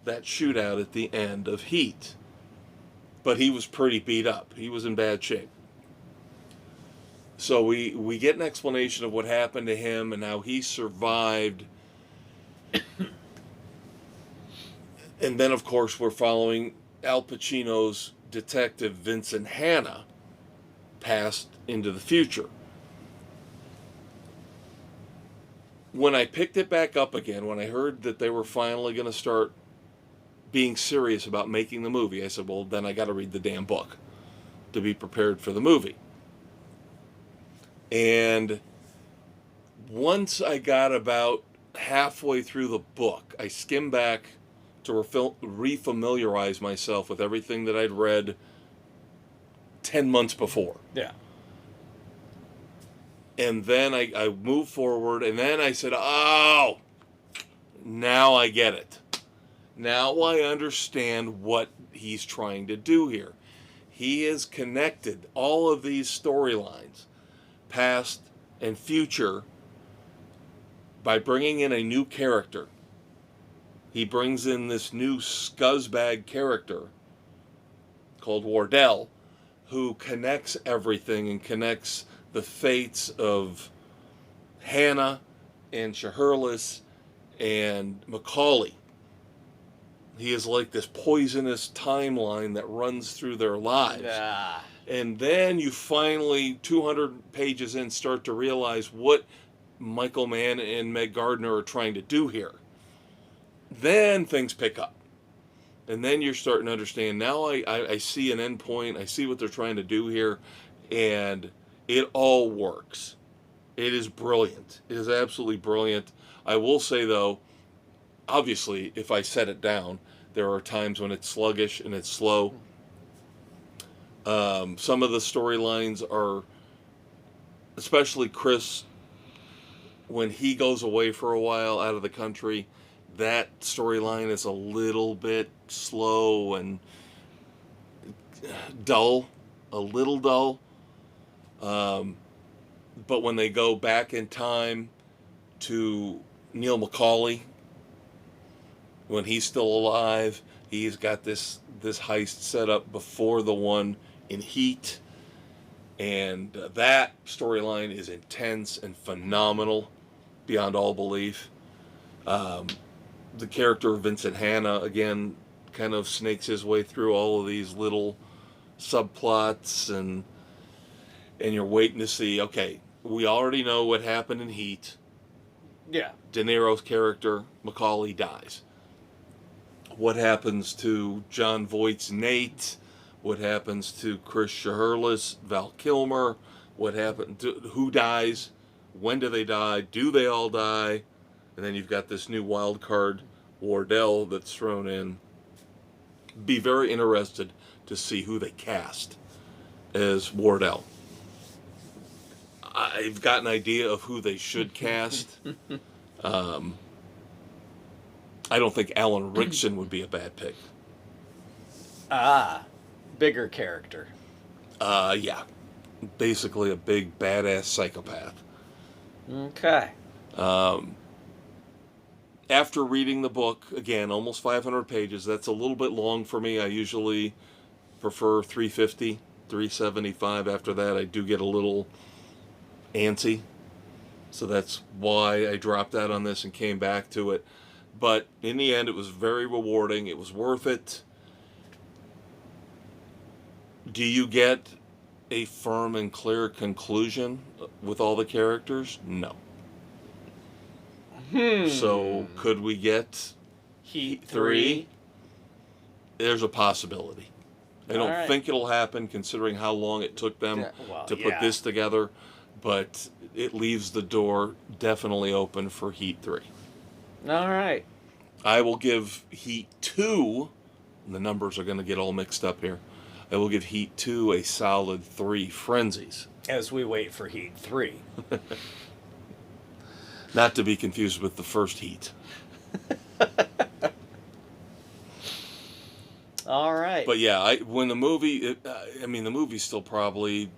that shootout at the end of Heat. But he was pretty beat up. He was in bad shape. So we get an explanation of what happened to him and how he survived. And then, of course, we're following Al Pacino's detective, Vincent Hanna, past into the future. When I picked it back up again, when I heard that they were finally going to start being serious about making the movie, I said, well, then I got to read the damn book to be prepared for the movie. And once I got about halfway through the book, I skimmed back to refamiliarize myself with everything that I'd read 10 months before. Yeah. And then I moved forward, and then I said, oh, now I get it. Now I understand what he's trying to do here. He has connected all of these storylines, past and future, by bringing in a new character. He brings in this new scuzzbag character called Wardell, who connects everything and connects the fates of Hanna and Shiherlis and McCauley. He is like this poisonous timeline that runs through their lives. Yeah. And then you finally, 200 pages in, start to realize what Michael Mann and Meg Gardner are trying to do here. Then things pick up. And then you're starting to understand, now I see an end point, I see what they're trying to do here, and it all works. It is brilliant. It is absolutely brilliant. I will say, though, obviously, if I set it down, there are times when it's sluggish and it's slow. Some of the storylines are especially Chris, when he goes away for a while out of the country, that storyline is a little bit slow and dull, a little dull. But when they go back in time to Neil McCauley, when he's still alive, he's got this heist set up before the one in Heat, and that storyline is intense and phenomenal beyond all belief. The character of Vincent Hanna, again, kind of snakes his way through all of these little subplots, and you're waiting to see, okay, we already know what happened in Heat. Yeah. De Niro's character, Macaulay, dies. What happens to John Voight's Nate? What happens to Chris Shiherlis, Val Kilmer? What happened to who dies? When do they die? Do they all die? And then you've got this new wild card, Wardell, that's thrown in. Be very interested to see who they cast as Wardell. I've got an idea of who they should cast. I don't think Alan Rickson would be a bad pick. Bigger character. Yeah. Basically a big badass psychopath. Okay. After reading the book, again, almost 500 pages, that's a little bit long for me. I usually prefer 350, 375. After that, I do get a little antsy. So that's why I dropped out on this and came back to it. But in the end, it was very rewarding. It was worth it. Do you get a firm and clear conclusion with all the characters? No. So could we get Heat 3? There's a possibility. I don't think it'll happen considering how long it took them to put this together, but it leaves the door definitely open for Heat 3. All right. I will give Heat 2, and the numbers are going to get all mixed up here, I will give Heat 2 a solid 3 frenzies. As we wait for Heat 3. Not to be confused with the first Heat. All right. But yeah, when the movie, the movie's still probably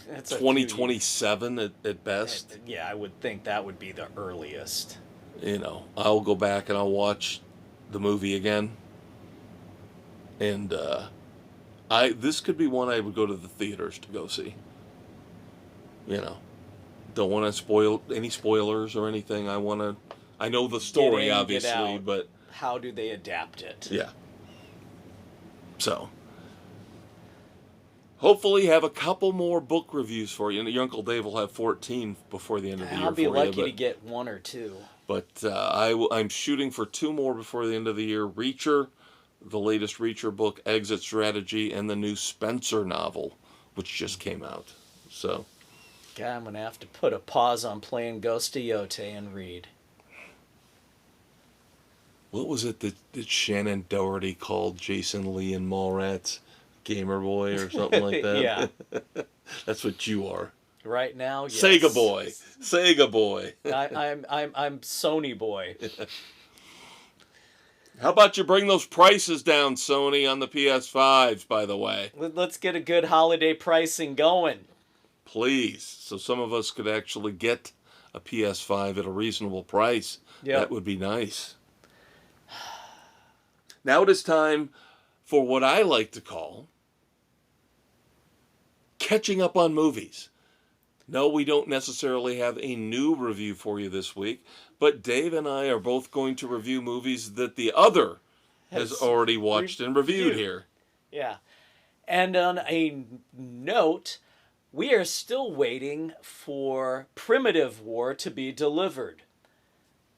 2027 at best. Yeah, I would think that would be the earliest. I'll go back and I'll watch the movie again. And this could be one I would go to the theaters to go see. Don't want to spoil any spoilers or anything. I know the story, obviously, but how do they adapt it? Yeah. So, hopefully have a couple more book reviews for you. Your Uncle Dave will have 14 before the end of the year. I'll be lucky to get 1 or 2. But I'm shooting for 2 more before the end of the year. Reacher, the latest Reacher book, Exit Strategy, and the new Spencer novel, which just came out. So, God, I'm going to have to put a pause on playing Ghost of Yote and read. What was it that Shannon Doherty called Jason Lee and Mallrats? Gamer Boy or something like that? Yeah. That's what you are. Right now, yes. Sega Boy. Sega Boy. I'm Sony Boy. How about you bring those prices down, Sony, on the PS5s, by the way? Let's get a good holiday pricing going. Please. So some of us could actually get a PS5 at a reasonable price. Yep. That would be nice. Now it is time for what I like to call catching up on movies. No, we don't necessarily have a new review for you this week, but Dave and I are both going to review movies that the other has already watched and reviewed here. Yeah. And on a note, we are still waiting for Primitive War to be delivered.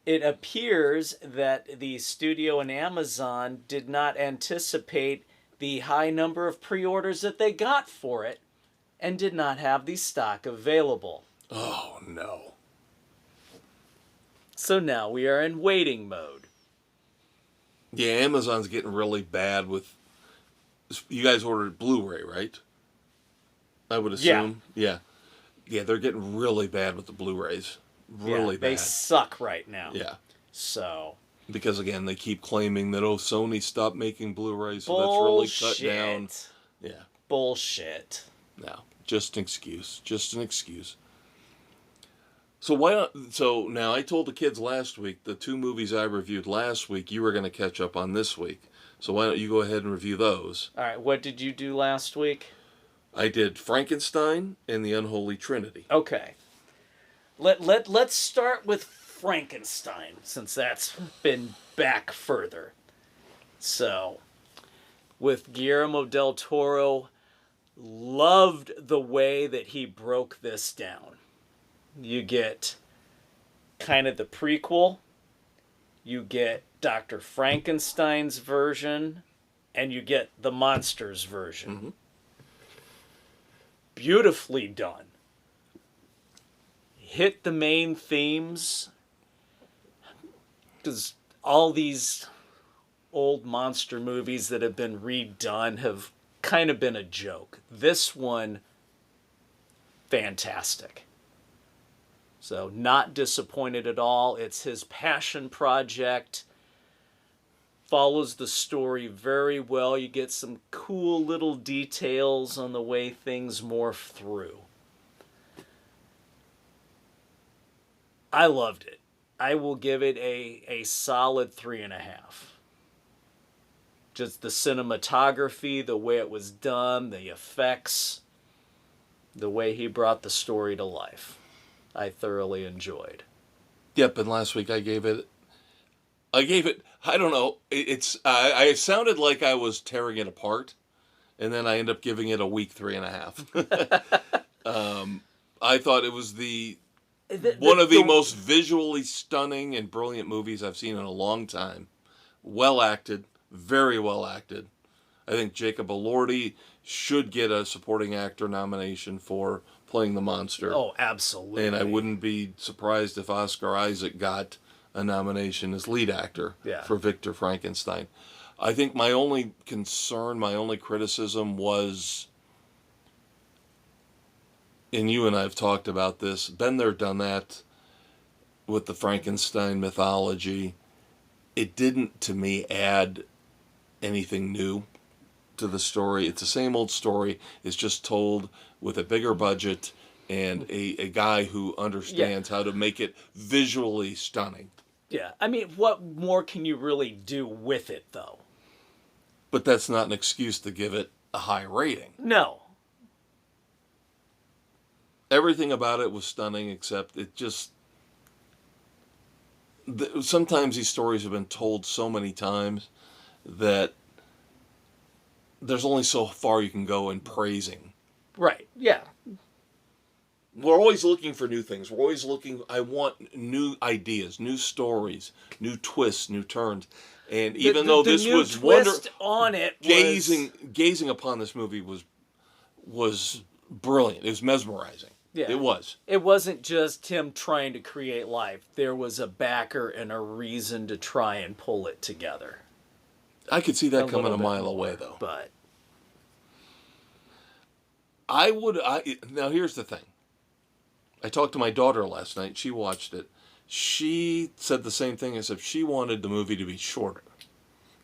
It appears that the studio and Amazon did not anticipate the high number of pre-orders that they got for it and did not have the stock available. Oh, no. So now we are in waiting mode. Yeah, Amazon's getting really bad with... You guys ordered Blu-ray, right? I would assume. Yeah. Yeah, they're getting really bad with the Blu-rays. Really Yeah, they bad. suck right now. Yeah. So Because again, they keep claiming that Sony stopped making Blu-rays, so that's really cut down. bullshit. Yeah. Bullshit. No, just an excuse. Just an excuse. So why not? So now I told the kids last week the 2 movies I reviewed last week you were going to catch up on this week. So why don't you go ahead and review those? All right, what did you do last week? I did Frankenstein and the Unholy Trinity. Okay. Let's start with Frankenstein, since that's been back further. So, with Guillermo del Toro, loved the way that he broke this down. You get kind of the prequel, you get Dr. Frankenstein's version, and you get the monsters version. Mm-hmm. Beautifully done. Hit the main themes, because all these old monster movies that have been redone have kind of been a joke. This one, fantastic. So, not disappointed at all. It's his passion project. Follows the story very well. You get some cool little details on the way things morph through. I loved it. I will give it a solid 3.5. Just the cinematography, the way it was done, the effects, the way he brought the story to life. I thoroughly enjoyed. Yep, and last week I gave it, I don't know, I sounded like I was tearing it apart, and then I end up giving it a weak 3.5. I thought it was one of the most visually stunning and brilliant movies I've seen in a long time. Well acted, very well acted. I think Jacob Elordi should get a supporting actor nomination for playing the monster. Oh, absolutely. And I wouldn't be surprised if Oscar Isaac got a nomination as lead actor for Victor Frankenstein. I think my only concern, my only criticism was, and you and I have talked about this, been there, done that with the Frankenstein mythology. It didn't, to me, add anything new to the story. It's the same old story. It's just told with a bigger budget and a guy who understands how to make it visually stunning. Yeah, I mean, what more can you really do with it, though? But that's not an excuse to give it a high rating. No. Everything about it was stunning, except it just... Sometimes these stories have been told so many times that there's only so far you can go in praising. Right, yeah. We're always looking for new things. We're always looking, I want new ideas, new stories, new twists, new turns. And even though this was gazing upon this movie was brilliant. It was mesmerizing. Yeah. It was. It wasn't just him trying to create life. There was a backer and a reason to try and pull it together. I could see that coming a mile away, though. But now here's the thing. I talked to my daughter last night. She watched it. She said the same thing, except she wanted the movie to be shorter.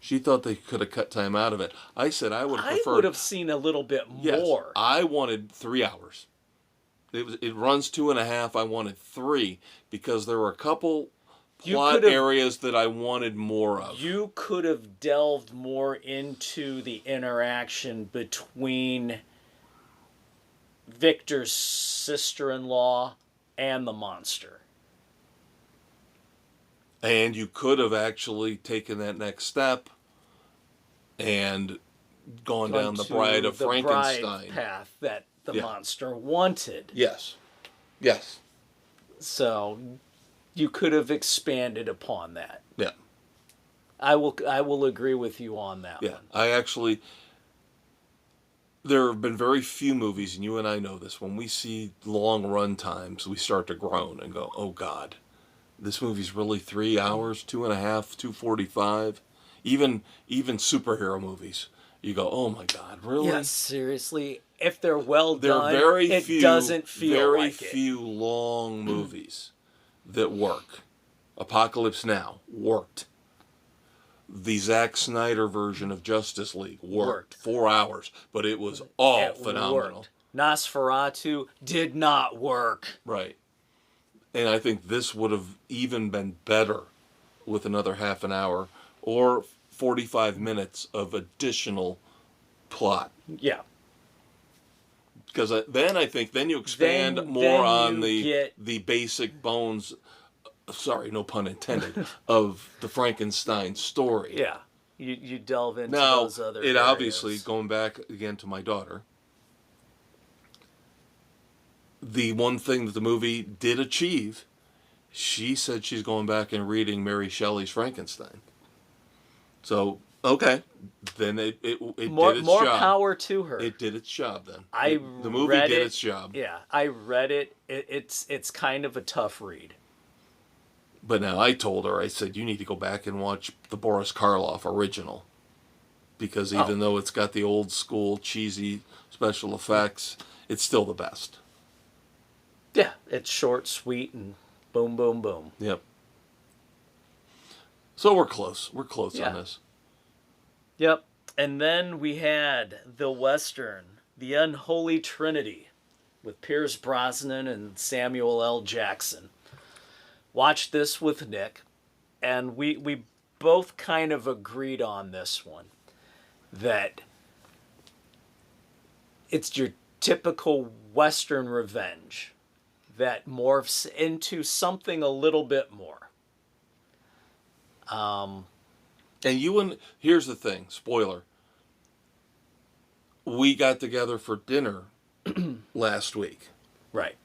She thought they could have cut time out of it. I said I would have preferred... I would have seen a little bit more. Yes, I wanted 3 hours. It runs 2.5. I wanted 3 because there were a couple plot areas that I wanted more of. You could have delved more into the interaction between Victor's sister-in-law and the monster. And you could have actually taken that next step and gone down the Bride of Frankenstein bride path that the monster wanted. Yes. Yes. So you could have expanded upon that. Yeah. I will agree with you on that one. Yeah. There have been very few movies, and you and I know this, when we see long run times, we start to groan and go, oh God, this movie's really 3 hours, 2.5, 2:45. Even superhero movies, you go, oh my God, really? Yeah, seriously. If they're well There are done, it doesn't feel very like few long movies that work. Apocalypse Now worked. The Zack Snyder version of Justice League worked. 4 hours, but it was all it phenomenal. worked. Nosferatu did not work. Right. And I think this would have even been better with another half an hour or 45 minutes of additional plot. Yeah. Because then I think then you expand Then more on you get... the basic bones, sorry, no pun intended, of the Frankenstein story. Yeah. You delve into Now, those other it areas. obviously, going back again to my daughter, the one thing that the movie did achieve, she said she's going back and reading Mary Shelley's Frankenstein. So, okay, then it did its more job. power to her. It did its job then. The movie read did it, its job. Yeah, I read it. It's kind of a tough read. But now I told her, I said, you need to go back and watch the Boris Karloff original. Because even though it's got the old school cheesy special effects, it's still the best. Yeah, it's short, sweet, and boom, boom, boom. Yep. So we're close. We're close on this. Yep. And then we had the Western, The Unholy Trinity, with Pierce Brosnan and Samuel L. Jackson. Watched this with Nick, and we both kind of agreed on this one, that it's your typical Western revenge that morphs into something a little bit more. And here's the thing, spoiler. We got together for dinner last week. Right.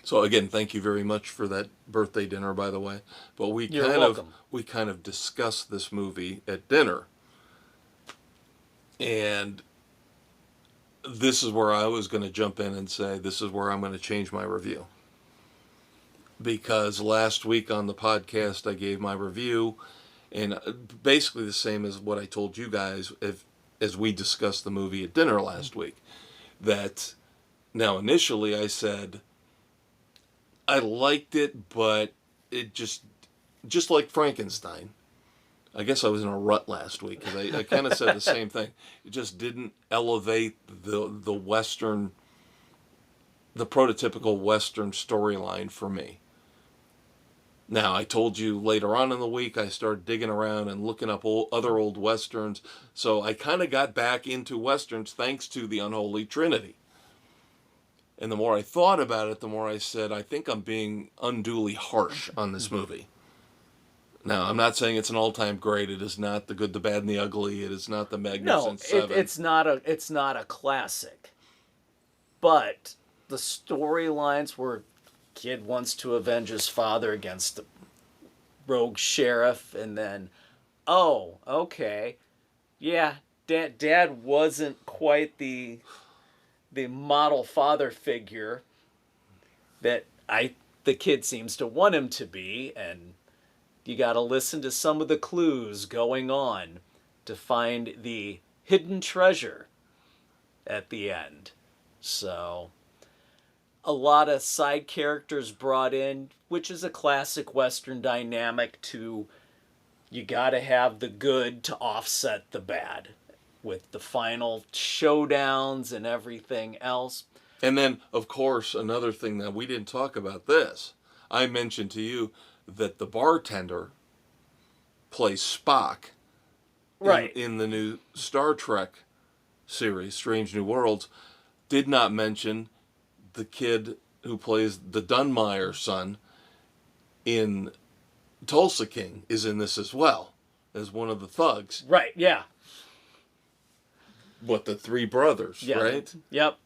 So again, thank you very much for that birthday dinner, by the way. But You're welcome. we kind of discussed this movie at dinner. And this is where I was going to jump in and say, this is where I'm going to change my review. Because last week on the podcast, I gave my review, and basically the same as what I told you guys as we discussed the movie at dinner last week. That now initially I said I liked it, but it just like Frankenstein. I guess I was in a rut last week because I kind of said the same thing. It just didn't elevate the Western, the prototypical Western storyline for me. Now, I told you later on in the week, I started digging around and looking up other old Westerns. So I kind of got back into Westerns thanks to the Unholy Trinity. And the more I thought about it, the more I said, I think I'm being unduly harsh on this movie. Now, I'm not saying it's an all-time great. It is not The Good, the Bad, and the Ugly. It is not The Magnificent Seven. It's not a classic. But the storylines where kid wants to avenge his father against the rogue sheriff, and then, oh, okay, yeah, dad wasn't quite the model father figure that the kid seems to want him to be, and you got to listen to some of the clues going on to find the hidden treasure at the end. So a lot of side characters brought in, which is a classic Western dynamic to, you got to have the good to offset the bad with the final showdowns and everything else. And then, of course, another thing that we didn't talk about this, I mentioned to you that the bartender plays Spock in the new Star Trek series, Strange New Worlds, did not mention the kid who plays the Dunmire son in Tulsa King is in this as well, as one of the thugs. Right, yeah. What, the three brothers, right? Yep.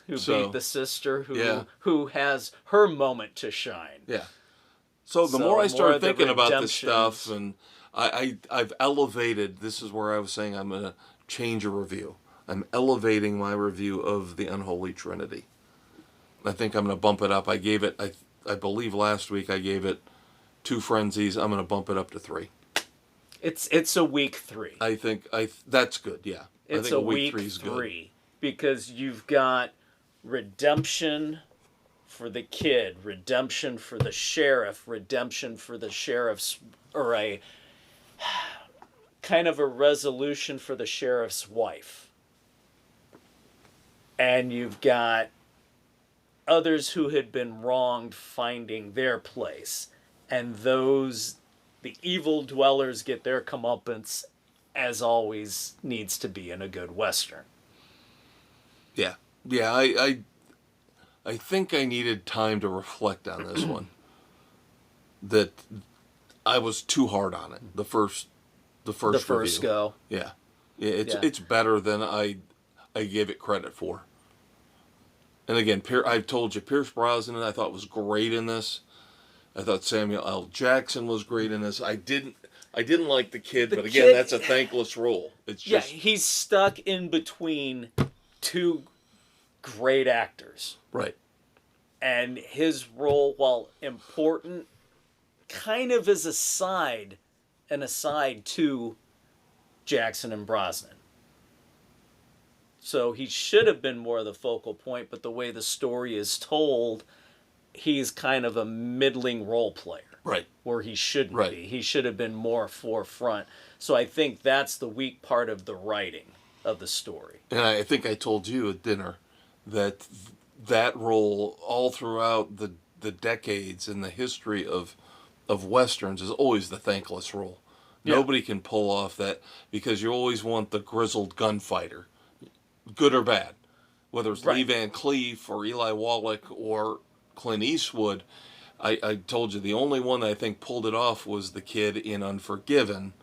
Who beat the sister who has her moment to shine. Yeah. So the more I started thinking about this stuff, and I've elevated, this is where I was saying I'm going to change a review. I'm elevating my review of The Unholy Trinity. I think I'm going to bump it up. I gave it, I believe last week I gave it 2 frenzies. I'm going to bump it up to 3. It's a week 3. I think that's good, yeah. I It's think a a week week 3 is good. 3 because you've got redemption for the kid, redemption for the sheriff, redemption for the sheriff's, or a kind of a resolution for the sheriff's wife. And you've got others who had been wronged finding their place. And those, the evil dwellers get their comeuppance, as always needs to be in a good Western. Yeah. Yeah, I think I needed time to reflect on this one. That I was too hard on it. The first First review. go. Yeah. Yeah. It's better than I gave it credit for. And again, I've told you, Pierce Brosnan I thought was great in this. I thought Samuel L. Jackson was great in this. I didn't like the kid, but again, that's a thankless role. It's just he's stuck in between two great actors. right. And his role, while important, kind of is an aside to Jackson and Brosnan. So he should have been more the focal point, but the way the story is told, he's kind of a middling role player. Right. Where he shouldn't be. He should have been more forefront. So I think that's the weak part of the writing of the story. And I think I told you at dinner that role all throughout the decades in the history of Westerns is always the thankless role. Yeah. Nobody can pull off that because you always want the grizzled gunfighter, good or bad. Whether it's Lee Van Cleef or Eli Wallach or Clint Eastwood, I told you the only one that I think pulled it off was the kid in Unforgiven,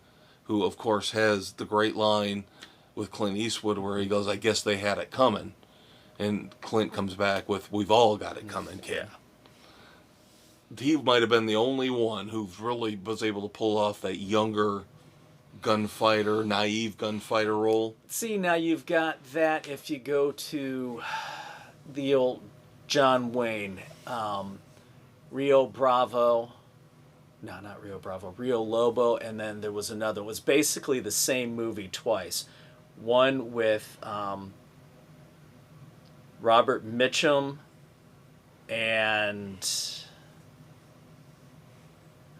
who of course has the great line with Clint Eastwood where he goes, "I guess they had it coming," and Clint comes back with, "We've all got it coming, kid." He might have been the only one who really was able to pull off that younger gunfighter, naive gunfighter role. See, now you've got that if you go to the old John Wayne, Rio Bravo. No, not Rio Bravo. Rio Lobo, and then there was another. It was basically the same movie twice. One with Robert Mitchum and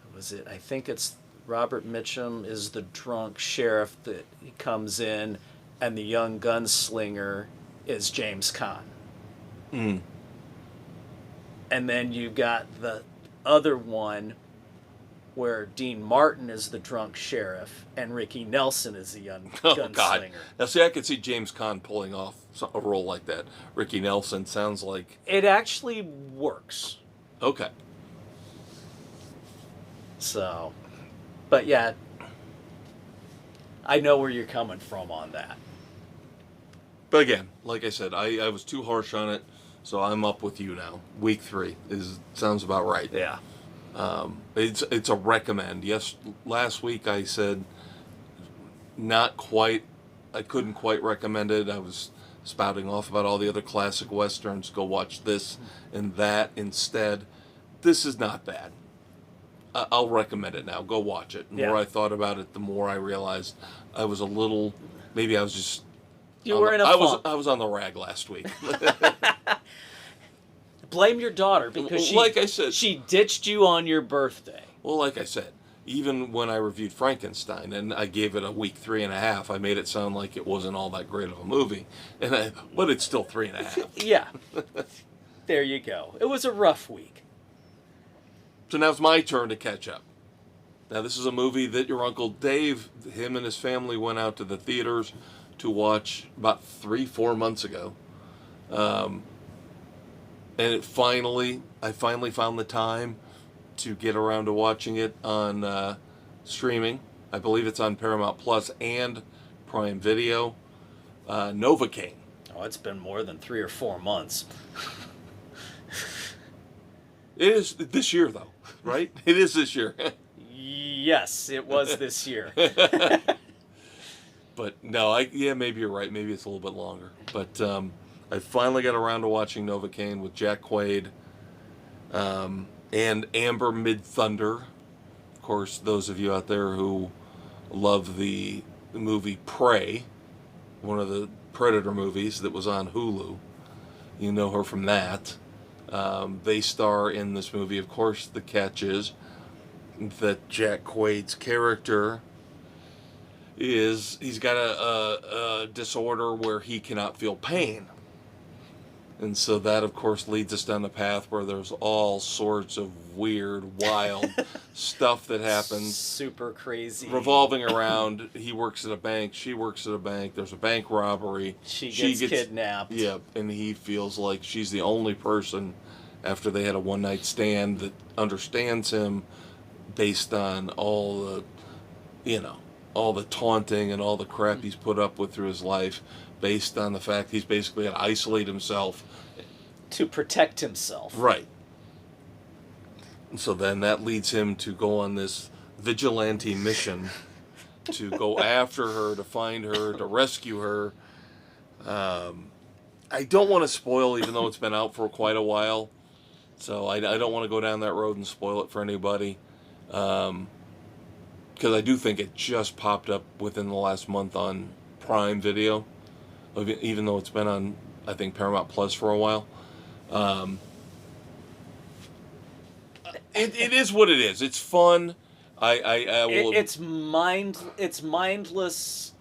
what was it? I think it's Robert Mitchum is the drunk sheriff that he comes in, and the young gunslinger is James Caan. Mm. And then you got the other one where Dean Martin is the drunk sheriff and Ricky Nelson is the young gunslinger. God. Now, see, I could see James Caan pulling off a role like that. Ricky Nelson sounds like... It actually works. Okay. So, but yeah, I know where you're coming from on that. But again, like I said, I was too harsh on it, so I'm up with you now. Week 3 sounds about right. Yeah. It's a recommend. Yes, last week I said not quite. I couldn't quite recommend it. I was spouting off about all the other classic westerns. Go watch this and that instead. This is not bad. I'll recommend it now. Go watch it. The more I thought about it, the more I realized I was a little. Maybe I was just. You were in a funk. I was on the rag last week. Blame your daughter because she ditched you on your birthday. Well, like I said, even when I reviewed Frankenstein and I gave it a week 3.5, I made it sound like it wasn't all that great of a movie, but it's still 3.5. Yeah, there you go. It was a rough week. So now it's my turn to catch up. Now this is a movie that your Uncle Dave, him and his family went out to the theaters to watch about 3-4 months ago. And I finally found the time to get around to watching it on streaming. I believe it's on Paramount Plus and Prime Video. Novocaine. Oh, it's been more than 3 or 4 months. It is this year, though, right? It is this year. Yes, it was this year. But no, maybe you're right. Maybe it's a little bit longer. But I finally got around to watching Novocaine with Jack Quaid and Amber Mid-Thunder. Of course, those of you out there who love the movie Prey, one of the Predator movies that was on Hulu. You know her from that. They star in this movie. Of course, the catch is that Jack Quaid's character he's got a disorder where he cannot feel pain. And so that, of course, leads us down the path where there's all sorts of weird, wild stuff that happens. Super crazy. Revolving around, he works at a bank, she works at a bank, there's a bank robbery. She gets kidnapped. Yeah, and he feels like she's the only person, after they had a one-night stand, that understands him based on all the taunting and all the crap he's put up with through his life, based on the fact he's basically had to isolate himself. To protect himself. Right. And so then that leads him to go on this vigilante mission to go after her, to find her, to rescue her. I don't want to spoil, even though it's been out for quite a while. So I don't want to go down that road and spoil it for anybody. Because I do think it just popped up within the last month on Prime Video, even though it's been on, I think, Paramount Plus for a while. It is what it is. It's fun. I will. It's mindless.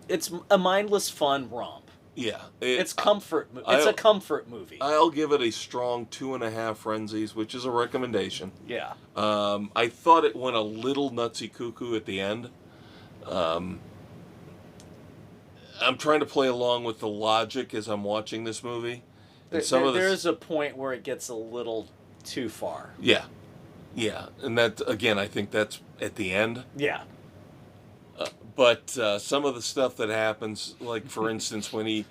It's a mindless, fun romp. Yeah, it's comfort. It's a comfort movie. I'll give it a strong 2.5 frenzies, which is a recommendation. Yeah. I thought it went a little nutsy cuckoo at the end. I'm trying to play along with the logic as I'm watching this movie. There's a point where it gets a little too far. Yeah. And that, again, I think that's at the end. Yeah. But some of the stuff that happens, like, for instance, when he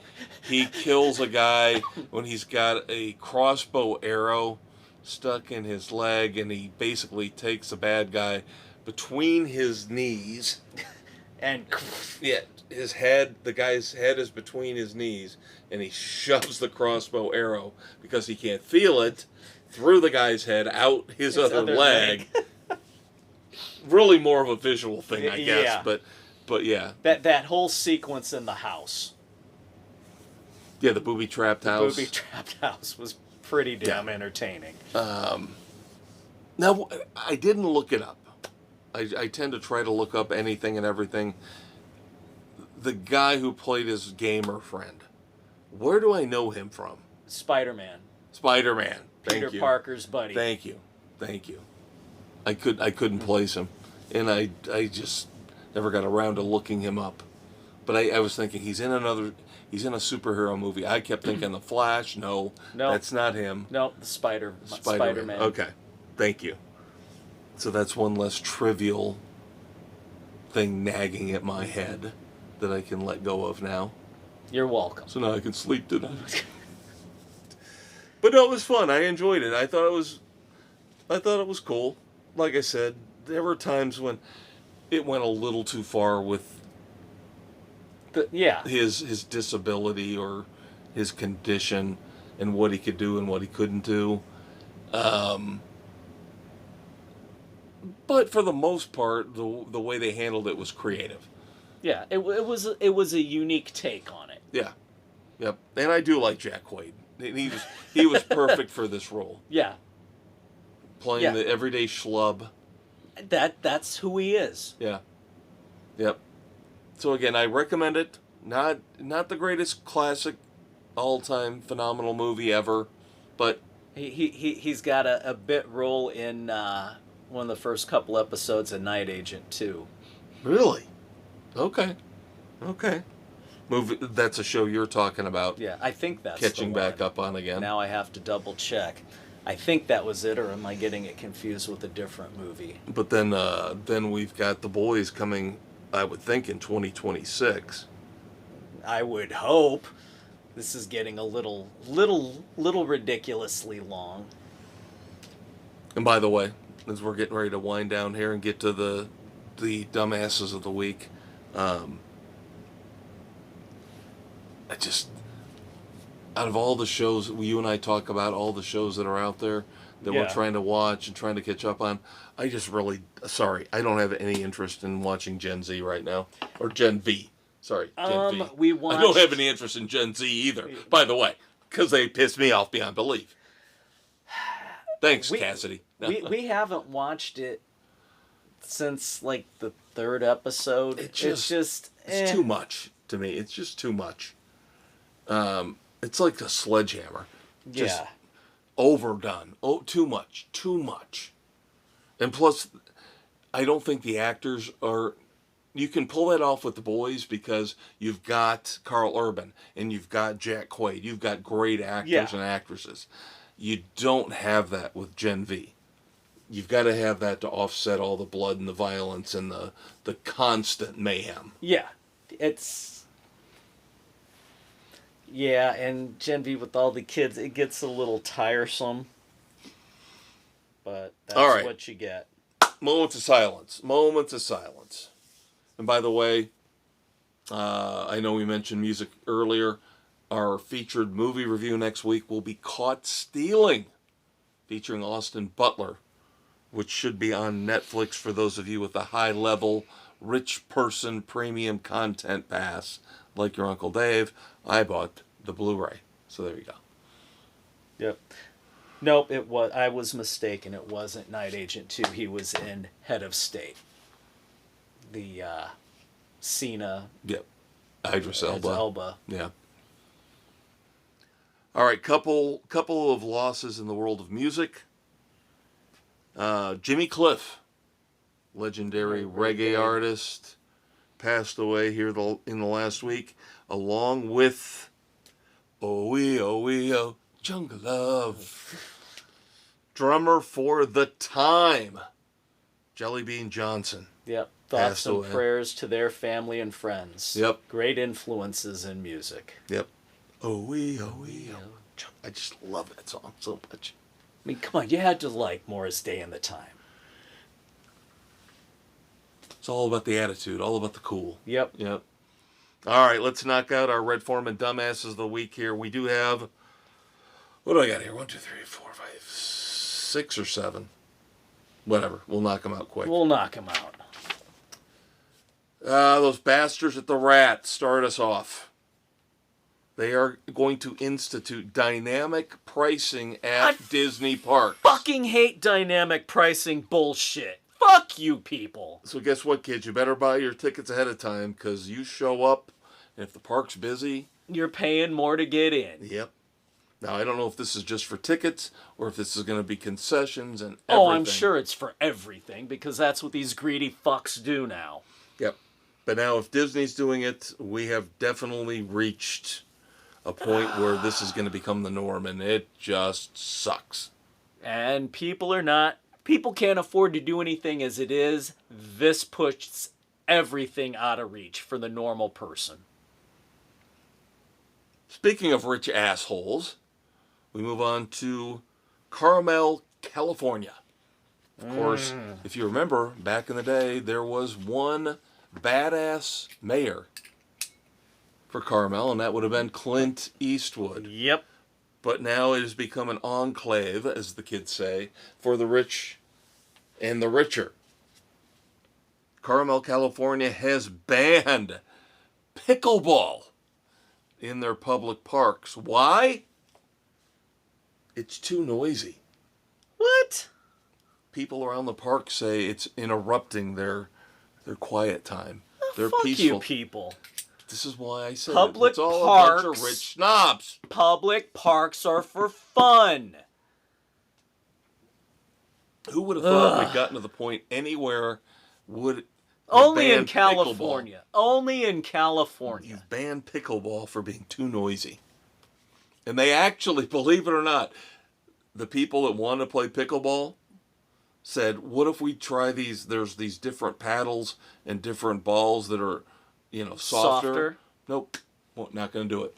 kills a guy, when he's got a crossbow arrow stuck in his leg, and he basically takes a bad guy between his knees. And yeah, the guy's head is between his knees, and he shoves the crossbow arrow, because he can't feel it, through the guy's head, out his other leg. Really more of a visual thing, I guess. Yeah. But yeah. That whole sequence in the house. Yeah, the booby-trapped house. The booby-trapped house was pretty damn entertaining. Now, I didn't look it up. I tend to try to look up anything and everything. The guy who played his gamer friend, where do I know him from? Spider-Man. Peter Parker's buddy. Thank you. I couldn't place him, and I just never got around to looking him up. But I was thinking he's in a superhero movie. I kept thinking The Flash. No, that's not him. No, Spider-Man. Okay, thank you. So that's one less trivial thing nagging at my head that I can let go of now. You're welcome. So now I can sleep tonight. But no, it was fun. I enjoyed it. I thought it was cool. Like I said, there were times when it went a little too far with his disability or his condition and what he could do and what he couldn't do. But for the most part, the way they handled it was creative. Yeah, it was a unique take on it. Yeah, yep. And I do like Jack Quaid. He was perfect for this role. Yeah. Playing the everyday schlub. That's who he is. Yeah. Yep. So again, I recommend it. Not the greatest classic, all-time phenomenal movie ever, but he's got a bit role in one of the first couple episodes of Night Agent too. Really? Okay. Movie. That's a show you're talking about. Yeah, I think that's catching back up on again. Now I have to double check. I think that was it, or am I getting it confused with a different movie? But then we've got The Boys coming, I would think, in 2026. I would hope. This is getting a little ridiculously long. And by the way, as we're getting ready to wind down here and get to the dumbasses of the week, out of all the shows you and I talk about, all the shows that are out there that we're trying to watch and trying to catch up on, I don't have any interest in watching Gen Z right now, or Gen V. Sorry, Gen V. We I watched... don't have any interest in Gen Z either, by the way, because they piss me off beyond belief. Thanks, Cassidy. We haven't watched it since like the third episode. It's too much to me. It's just too much. It's like a sledgehammer. Just overdone. Oh, too much. And plus, I don't think the actors are... You can pull that off with The Boys because you've got Carl Urban and you've got Jack Quaid. You've got great actors and actresses. You don't have that with Gen V. You've got to have that to offset all the blood and the violence and the constant mayhem. Yeah. And Gen V with all the kids, it gets a little tiresome. But that's what you get. Moments of silence. And by the way, I know we mentioned music earlier. Our featured movie review next week will be Caught Stealing, featuring Austin Butler, which should be on Netflix for those of you with a high-level, rich person premium content pass, like your Uncle Dave. I bought the Blu-ray, so there you go. Yep. Nope, I was mistaken. It wasn't Night Agent 2. He was in Head of State. The Cena. Yep. Idris Elba. Yeah. All right, couple of losses in the world of music. Jimmy Cliff, legendary reggae artist, passed away here in the last week, along with Oh, Jungle Love, drummer for The Time, Jelly Bean Johnson. Yep. Thoughts and prayers to their family and friends. Yep. Great influences in music. Yep. Oh. I just love that song so much. I mean, come on, you had to like Morris Day and The Time. It's all about the attitude, all about the cool. Yep. All right, let's knock out our Red Foreman Dumbasses of the week here. We do have, what do I got here? 1, 2, 3, 4, 5, 6 or 7. Whatever, we'll knock them out quick. We'll knock them out. Those bastards at the Rat start us off. They are going to institute dynamic pricing at Disney parks. Fucking hate dynamic pricing bullshit. Fuck you people. So guess what, kids? You better buy your tickets ahead of time because you show up, and if the park's busy... You're paying more to get in. Yep. Now, I don't know if this is just for tickets or if this is going to be concessions and everything. Oh, I'm sure it's for everything because that's what these greedy fucks do now. Yep. But now if Disney's doing it, we have definitely reached a point where this is going to become the norm, and it just sucks. And people can't afford to do anything as it is. This puts everything out of reach for the normal person. Speaking of rich assholes, we move on to Carmel, California. Of course, if you remember, back in the day, there was one badass mayor for Carmel, and that would have been Clint Eastwood. Yep. But now it has become an enclave, as the kids say, for the rich and the richer. Carmel, California has banned pickleball in their public parks. Why? It's too noisy. What? People around the park say it's interrupting their quiet time. They're fuck peaceful. you people. This is why I said public it's all parks, a bunch of rich snobs. Public parks are for fun. Who would have thought we'd gotten to the point anywhere would only in California. Pickleball. Only in California. You've banned pickleball for being too noisy. And they actually, believe it or not, the people that want to play pickleball said, what if we try these, there's these different paddles and different balls that are, softer. Nope. Well, not going to do it.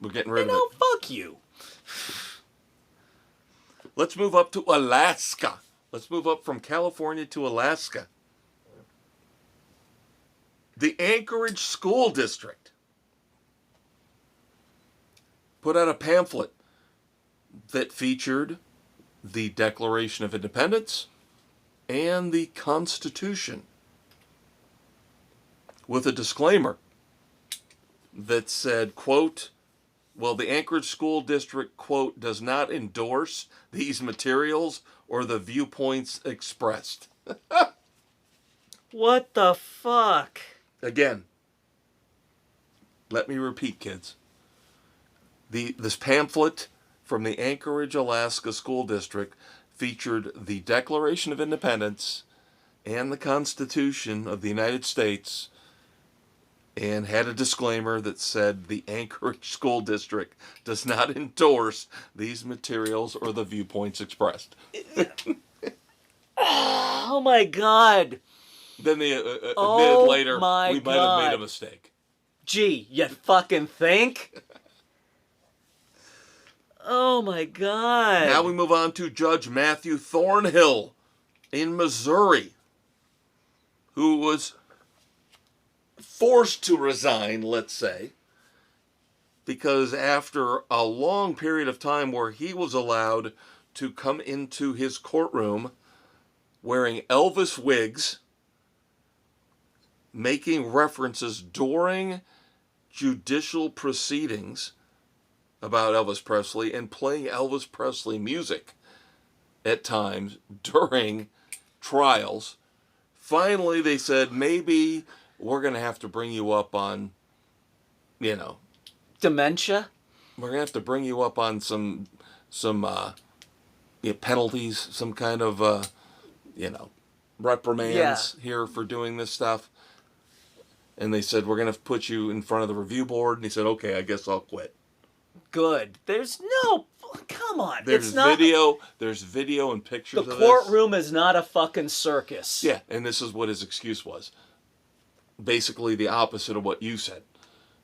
We're getting rid of it. Fuck you. Let's move up to Alaska. Let's move up from California to Alaska. The Anchorage School District put out a pamphlet that featured the Declaration of Independence and the Constitution with a disclaimer that said, quote, well, the Anchorage School District, quote, does not endorse these materials or the viewpoints expressed. What the fuck? Again, let me repeat, kids. This pamphlet from the Anchorage, Alaska School District featured the Declaration of Independence and the Constitution of the United States and had a disclaimer that said the Anchorage School District does not endorse these materials or the viewpoints expressed. Oh my god. Then they admitted Oh later, my we might have made a God. mistake. Gee, you fucking think? Oh my god. Now we move on to Judge Matthew Thornhill in Missouri, who was forced to resign, let's say, because after a long period of time where he was allowed to come into his courtroom wearing Elvis wigs, making references during judicial proceedings about Elvis Presley and playing Elvis Presley music at times during trials. Finally, they said, maybe we're going to have to bring you up on, dementia? we're going to have to bring you up on some penalties, some kind of, reprimands here for doing this stuff. And they said, we're going to put you in front of the review board. And he said, okay, I guess I'll quit. Good. There's no... Come on. There's it's not... video and pictures The of courtroom is not a fucking circus. Yeah, and this is what his excuse was. Basically the opposite of what you said.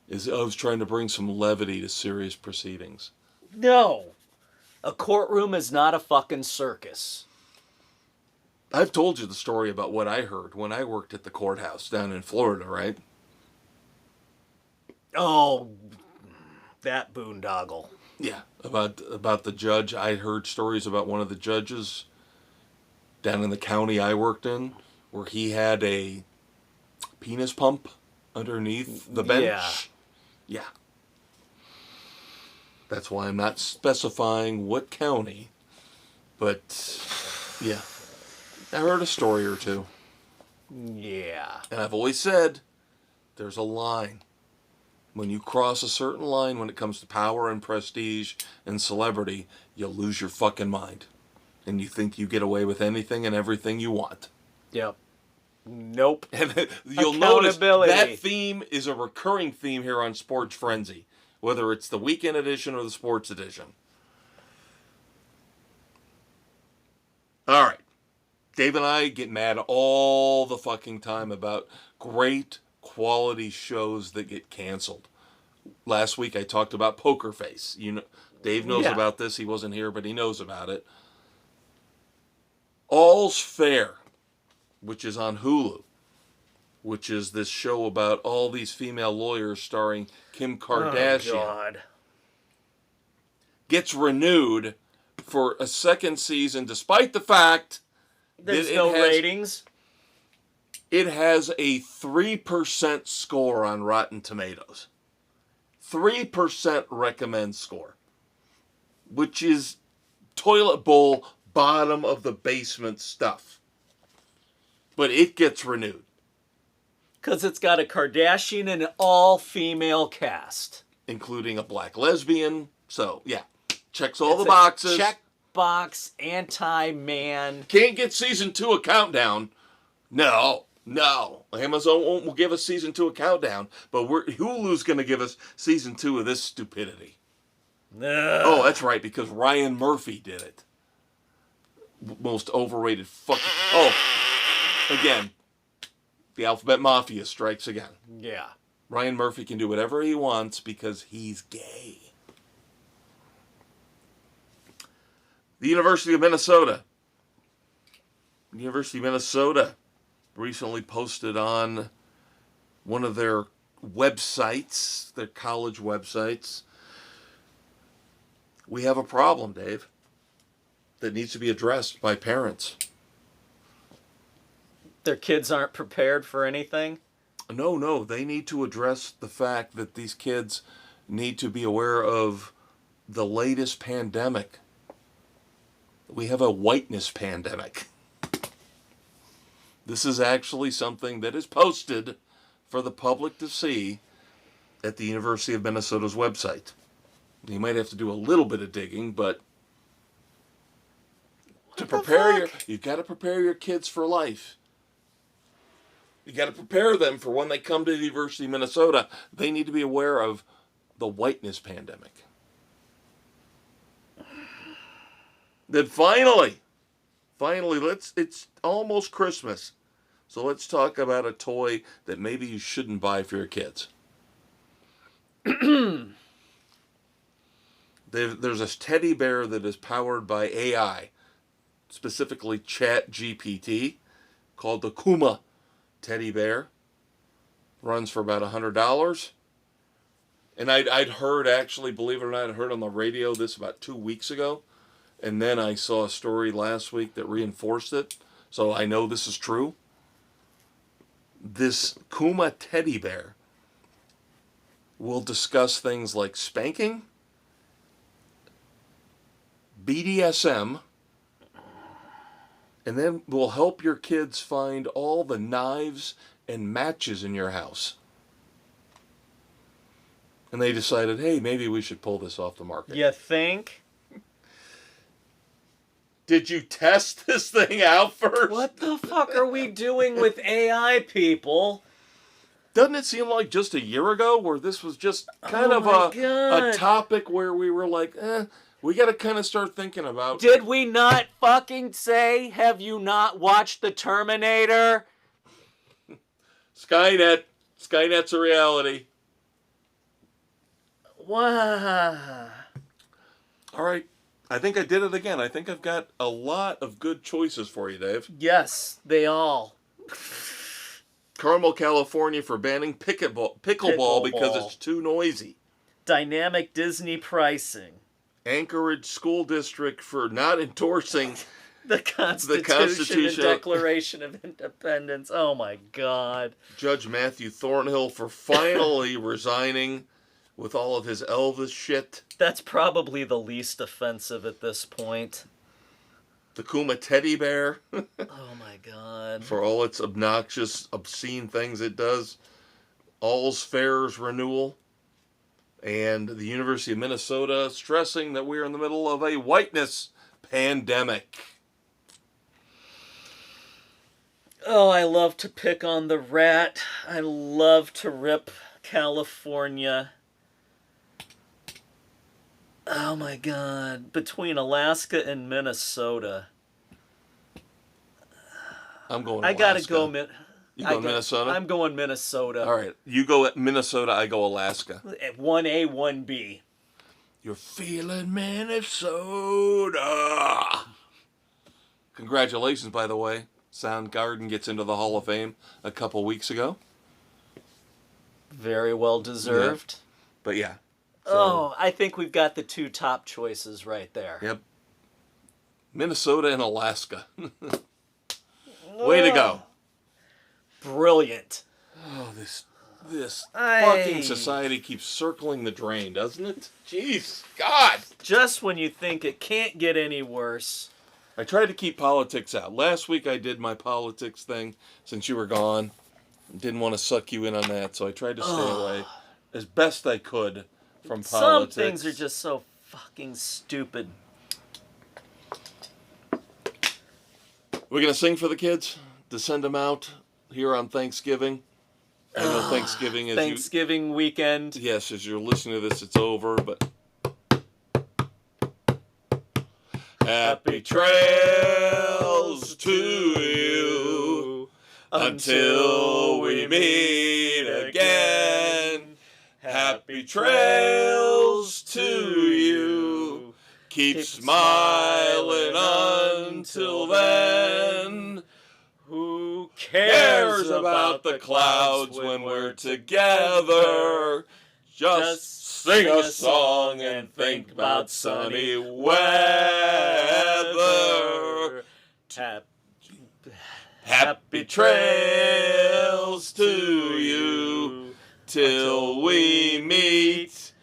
Is I was trying to bring some levity to serious proceedings. No. A courtroom is not a fucking circus. I've told you the story about what I heard when I worked at the courthouse down in Florida, right? Oh, that boondoggle. Yeah, about the judge. I heard stories about one of the judges down in the county I worked in where he had a penis pump underneath the bench. Yeah. That's why I'm not specifying what county, but yeah. I heard a story or two. Yeah. And I've always said, there's a line. When you cross a certain line when it comes to power and prestige and celebrity, you lose your fucking mind. And you think you get away with anything and everything you want. Yep. Nope. And you'll notice that theme is a recurring theme here on Sports Frenzy. Whether it's the weekend edition or the sports edition. All right. Dave and I get mad all the fucking time about great quality shows that get canceled. Last week I talked about Poker Face. Dave knows about this. He wasn't here, but he knows about it. All's Fair, which is on Hulu, which is this show about all these female lawyers starring Kim Kardashian. Oh, God. Gets renewed for a second season, despite the fact there's no ratings. It has a 3% score on Rotten Tomatoes. 3% recommend score. Which is toilet bowl, bottom of the basement stuff. But it gets renewed. Because it's got a Kardashian and an all-female cast. Including a black lesbian. So, yeah. Checks all the boxes. Check box, anti-man. Can't get season 2 a countdown. No. Amazon won't give us season 2 a countdown, but Hulu's going to give us season 2 of this stupidity. Ugh. Oh, that's right, because Ryan Murphy did it. Most overrated fucking... Oh, again, the Alphabet Mafia strikes again. Yeah. Ryan Murphy can do whatever he wants because he's gay. The University of Minnesota. Recently posted on one of their websites, their college websites. We have a problem, Dave, that needs to be addressed by parents. Their kids aren't prepared for anything? No, they need to address the fact that these kids need to be aware of the latest pandemic. We have a whiteness pandemic. This is actually something that is posted for the public to see at the University of Minnesota's website. You might have to do a little bit of digging, but you've got to prepare your kids for life. You got to prepare them for when they come to the University of Minnesota. They need to be aware of the whiteness pandemic. Then finally, it's almost Christmas. So let's talk about a toy that maybe you shouldn't buy for your kids. There's this teddy bear that is powered by AI, specifically ChatGPT, called the Kuma teddy bear. Runs for about $100. And I'd heard, actually, believe it or not, I heard on the radio this about 2 weeks ago. And then I saw a story last week that reinforced it. So I know this is true. This Kuma teddy bear will discuss things like spanking, BDSM, and then will help your kids find all the knives and matches in your house. And they decided, hey, maybe we should pull this off the market. You think? Did you test this thing out first? What the fuck are we doing with AI, people? Doesn't it seem like just a year ago where this was just kind of a topic where we were like, we got to kind of start thinking about... Did we not fucking say, have you not watched The Terminator? Skynet's a reality. Wow. All right. I think I did it again. I think I've got a lot of good choices for you, Dave. Yes, they all. Carmel, California for banning pickleball because it's too noisy. Dynamic Disney pricing. Anchorage School District for not endorsing the Constitution and Declaration of Independence. Oh my God. Judge Matthew Thornhill for finally resigning with all of his Elvis shit. That's probably the least offensive at this point. The Kuma teddy bear. Oh my God. For all its obnoxious, obscene things it does. All's Fair's renewal. And the University of Minnesota stressing that we are in the middle of a whiteness pandemic. Oh, I love to pick on the rat. I love to rip California. Oh my God. Between Alaska and Minnesota. I'm going Alaska. I gotta go. You going Minnesota? I'm going Minnesota. All right. You go at Minnesota, I go Alaska. 1A, 1B. You're feeling Minnesota. Congratulations, by the way. Soundgarden gets into the Hall of Fame a couple weeks ago. Very well deserved. Yeah. But yeah. So, I think we've got the two top choices right there. Yep. Minnesota and Alaska. Way to go. Brilliant. Oh, this fucking society keeps circling the drain, doesn't it? Jeez, God. Just when you think it can't get any worse. I tried to keep politics out. Last week I did my politics thing since you were gone. Didn't want to suck you in on that, so I tried to stay away as best I could from politics. Some things are just so fucking stupid. We're going to sing for the kids to send them out here on Thanksgiving. I know Thanksgiving is Thanksgiving weekend. Yes, as you're listening to this, it's over, but happy trails to you until we meet again. Happy trails to you. Keep smiling until then. Who cares about the clouds when we're together? Just sing a song and think about sunny weather. Happy trails to you till we meet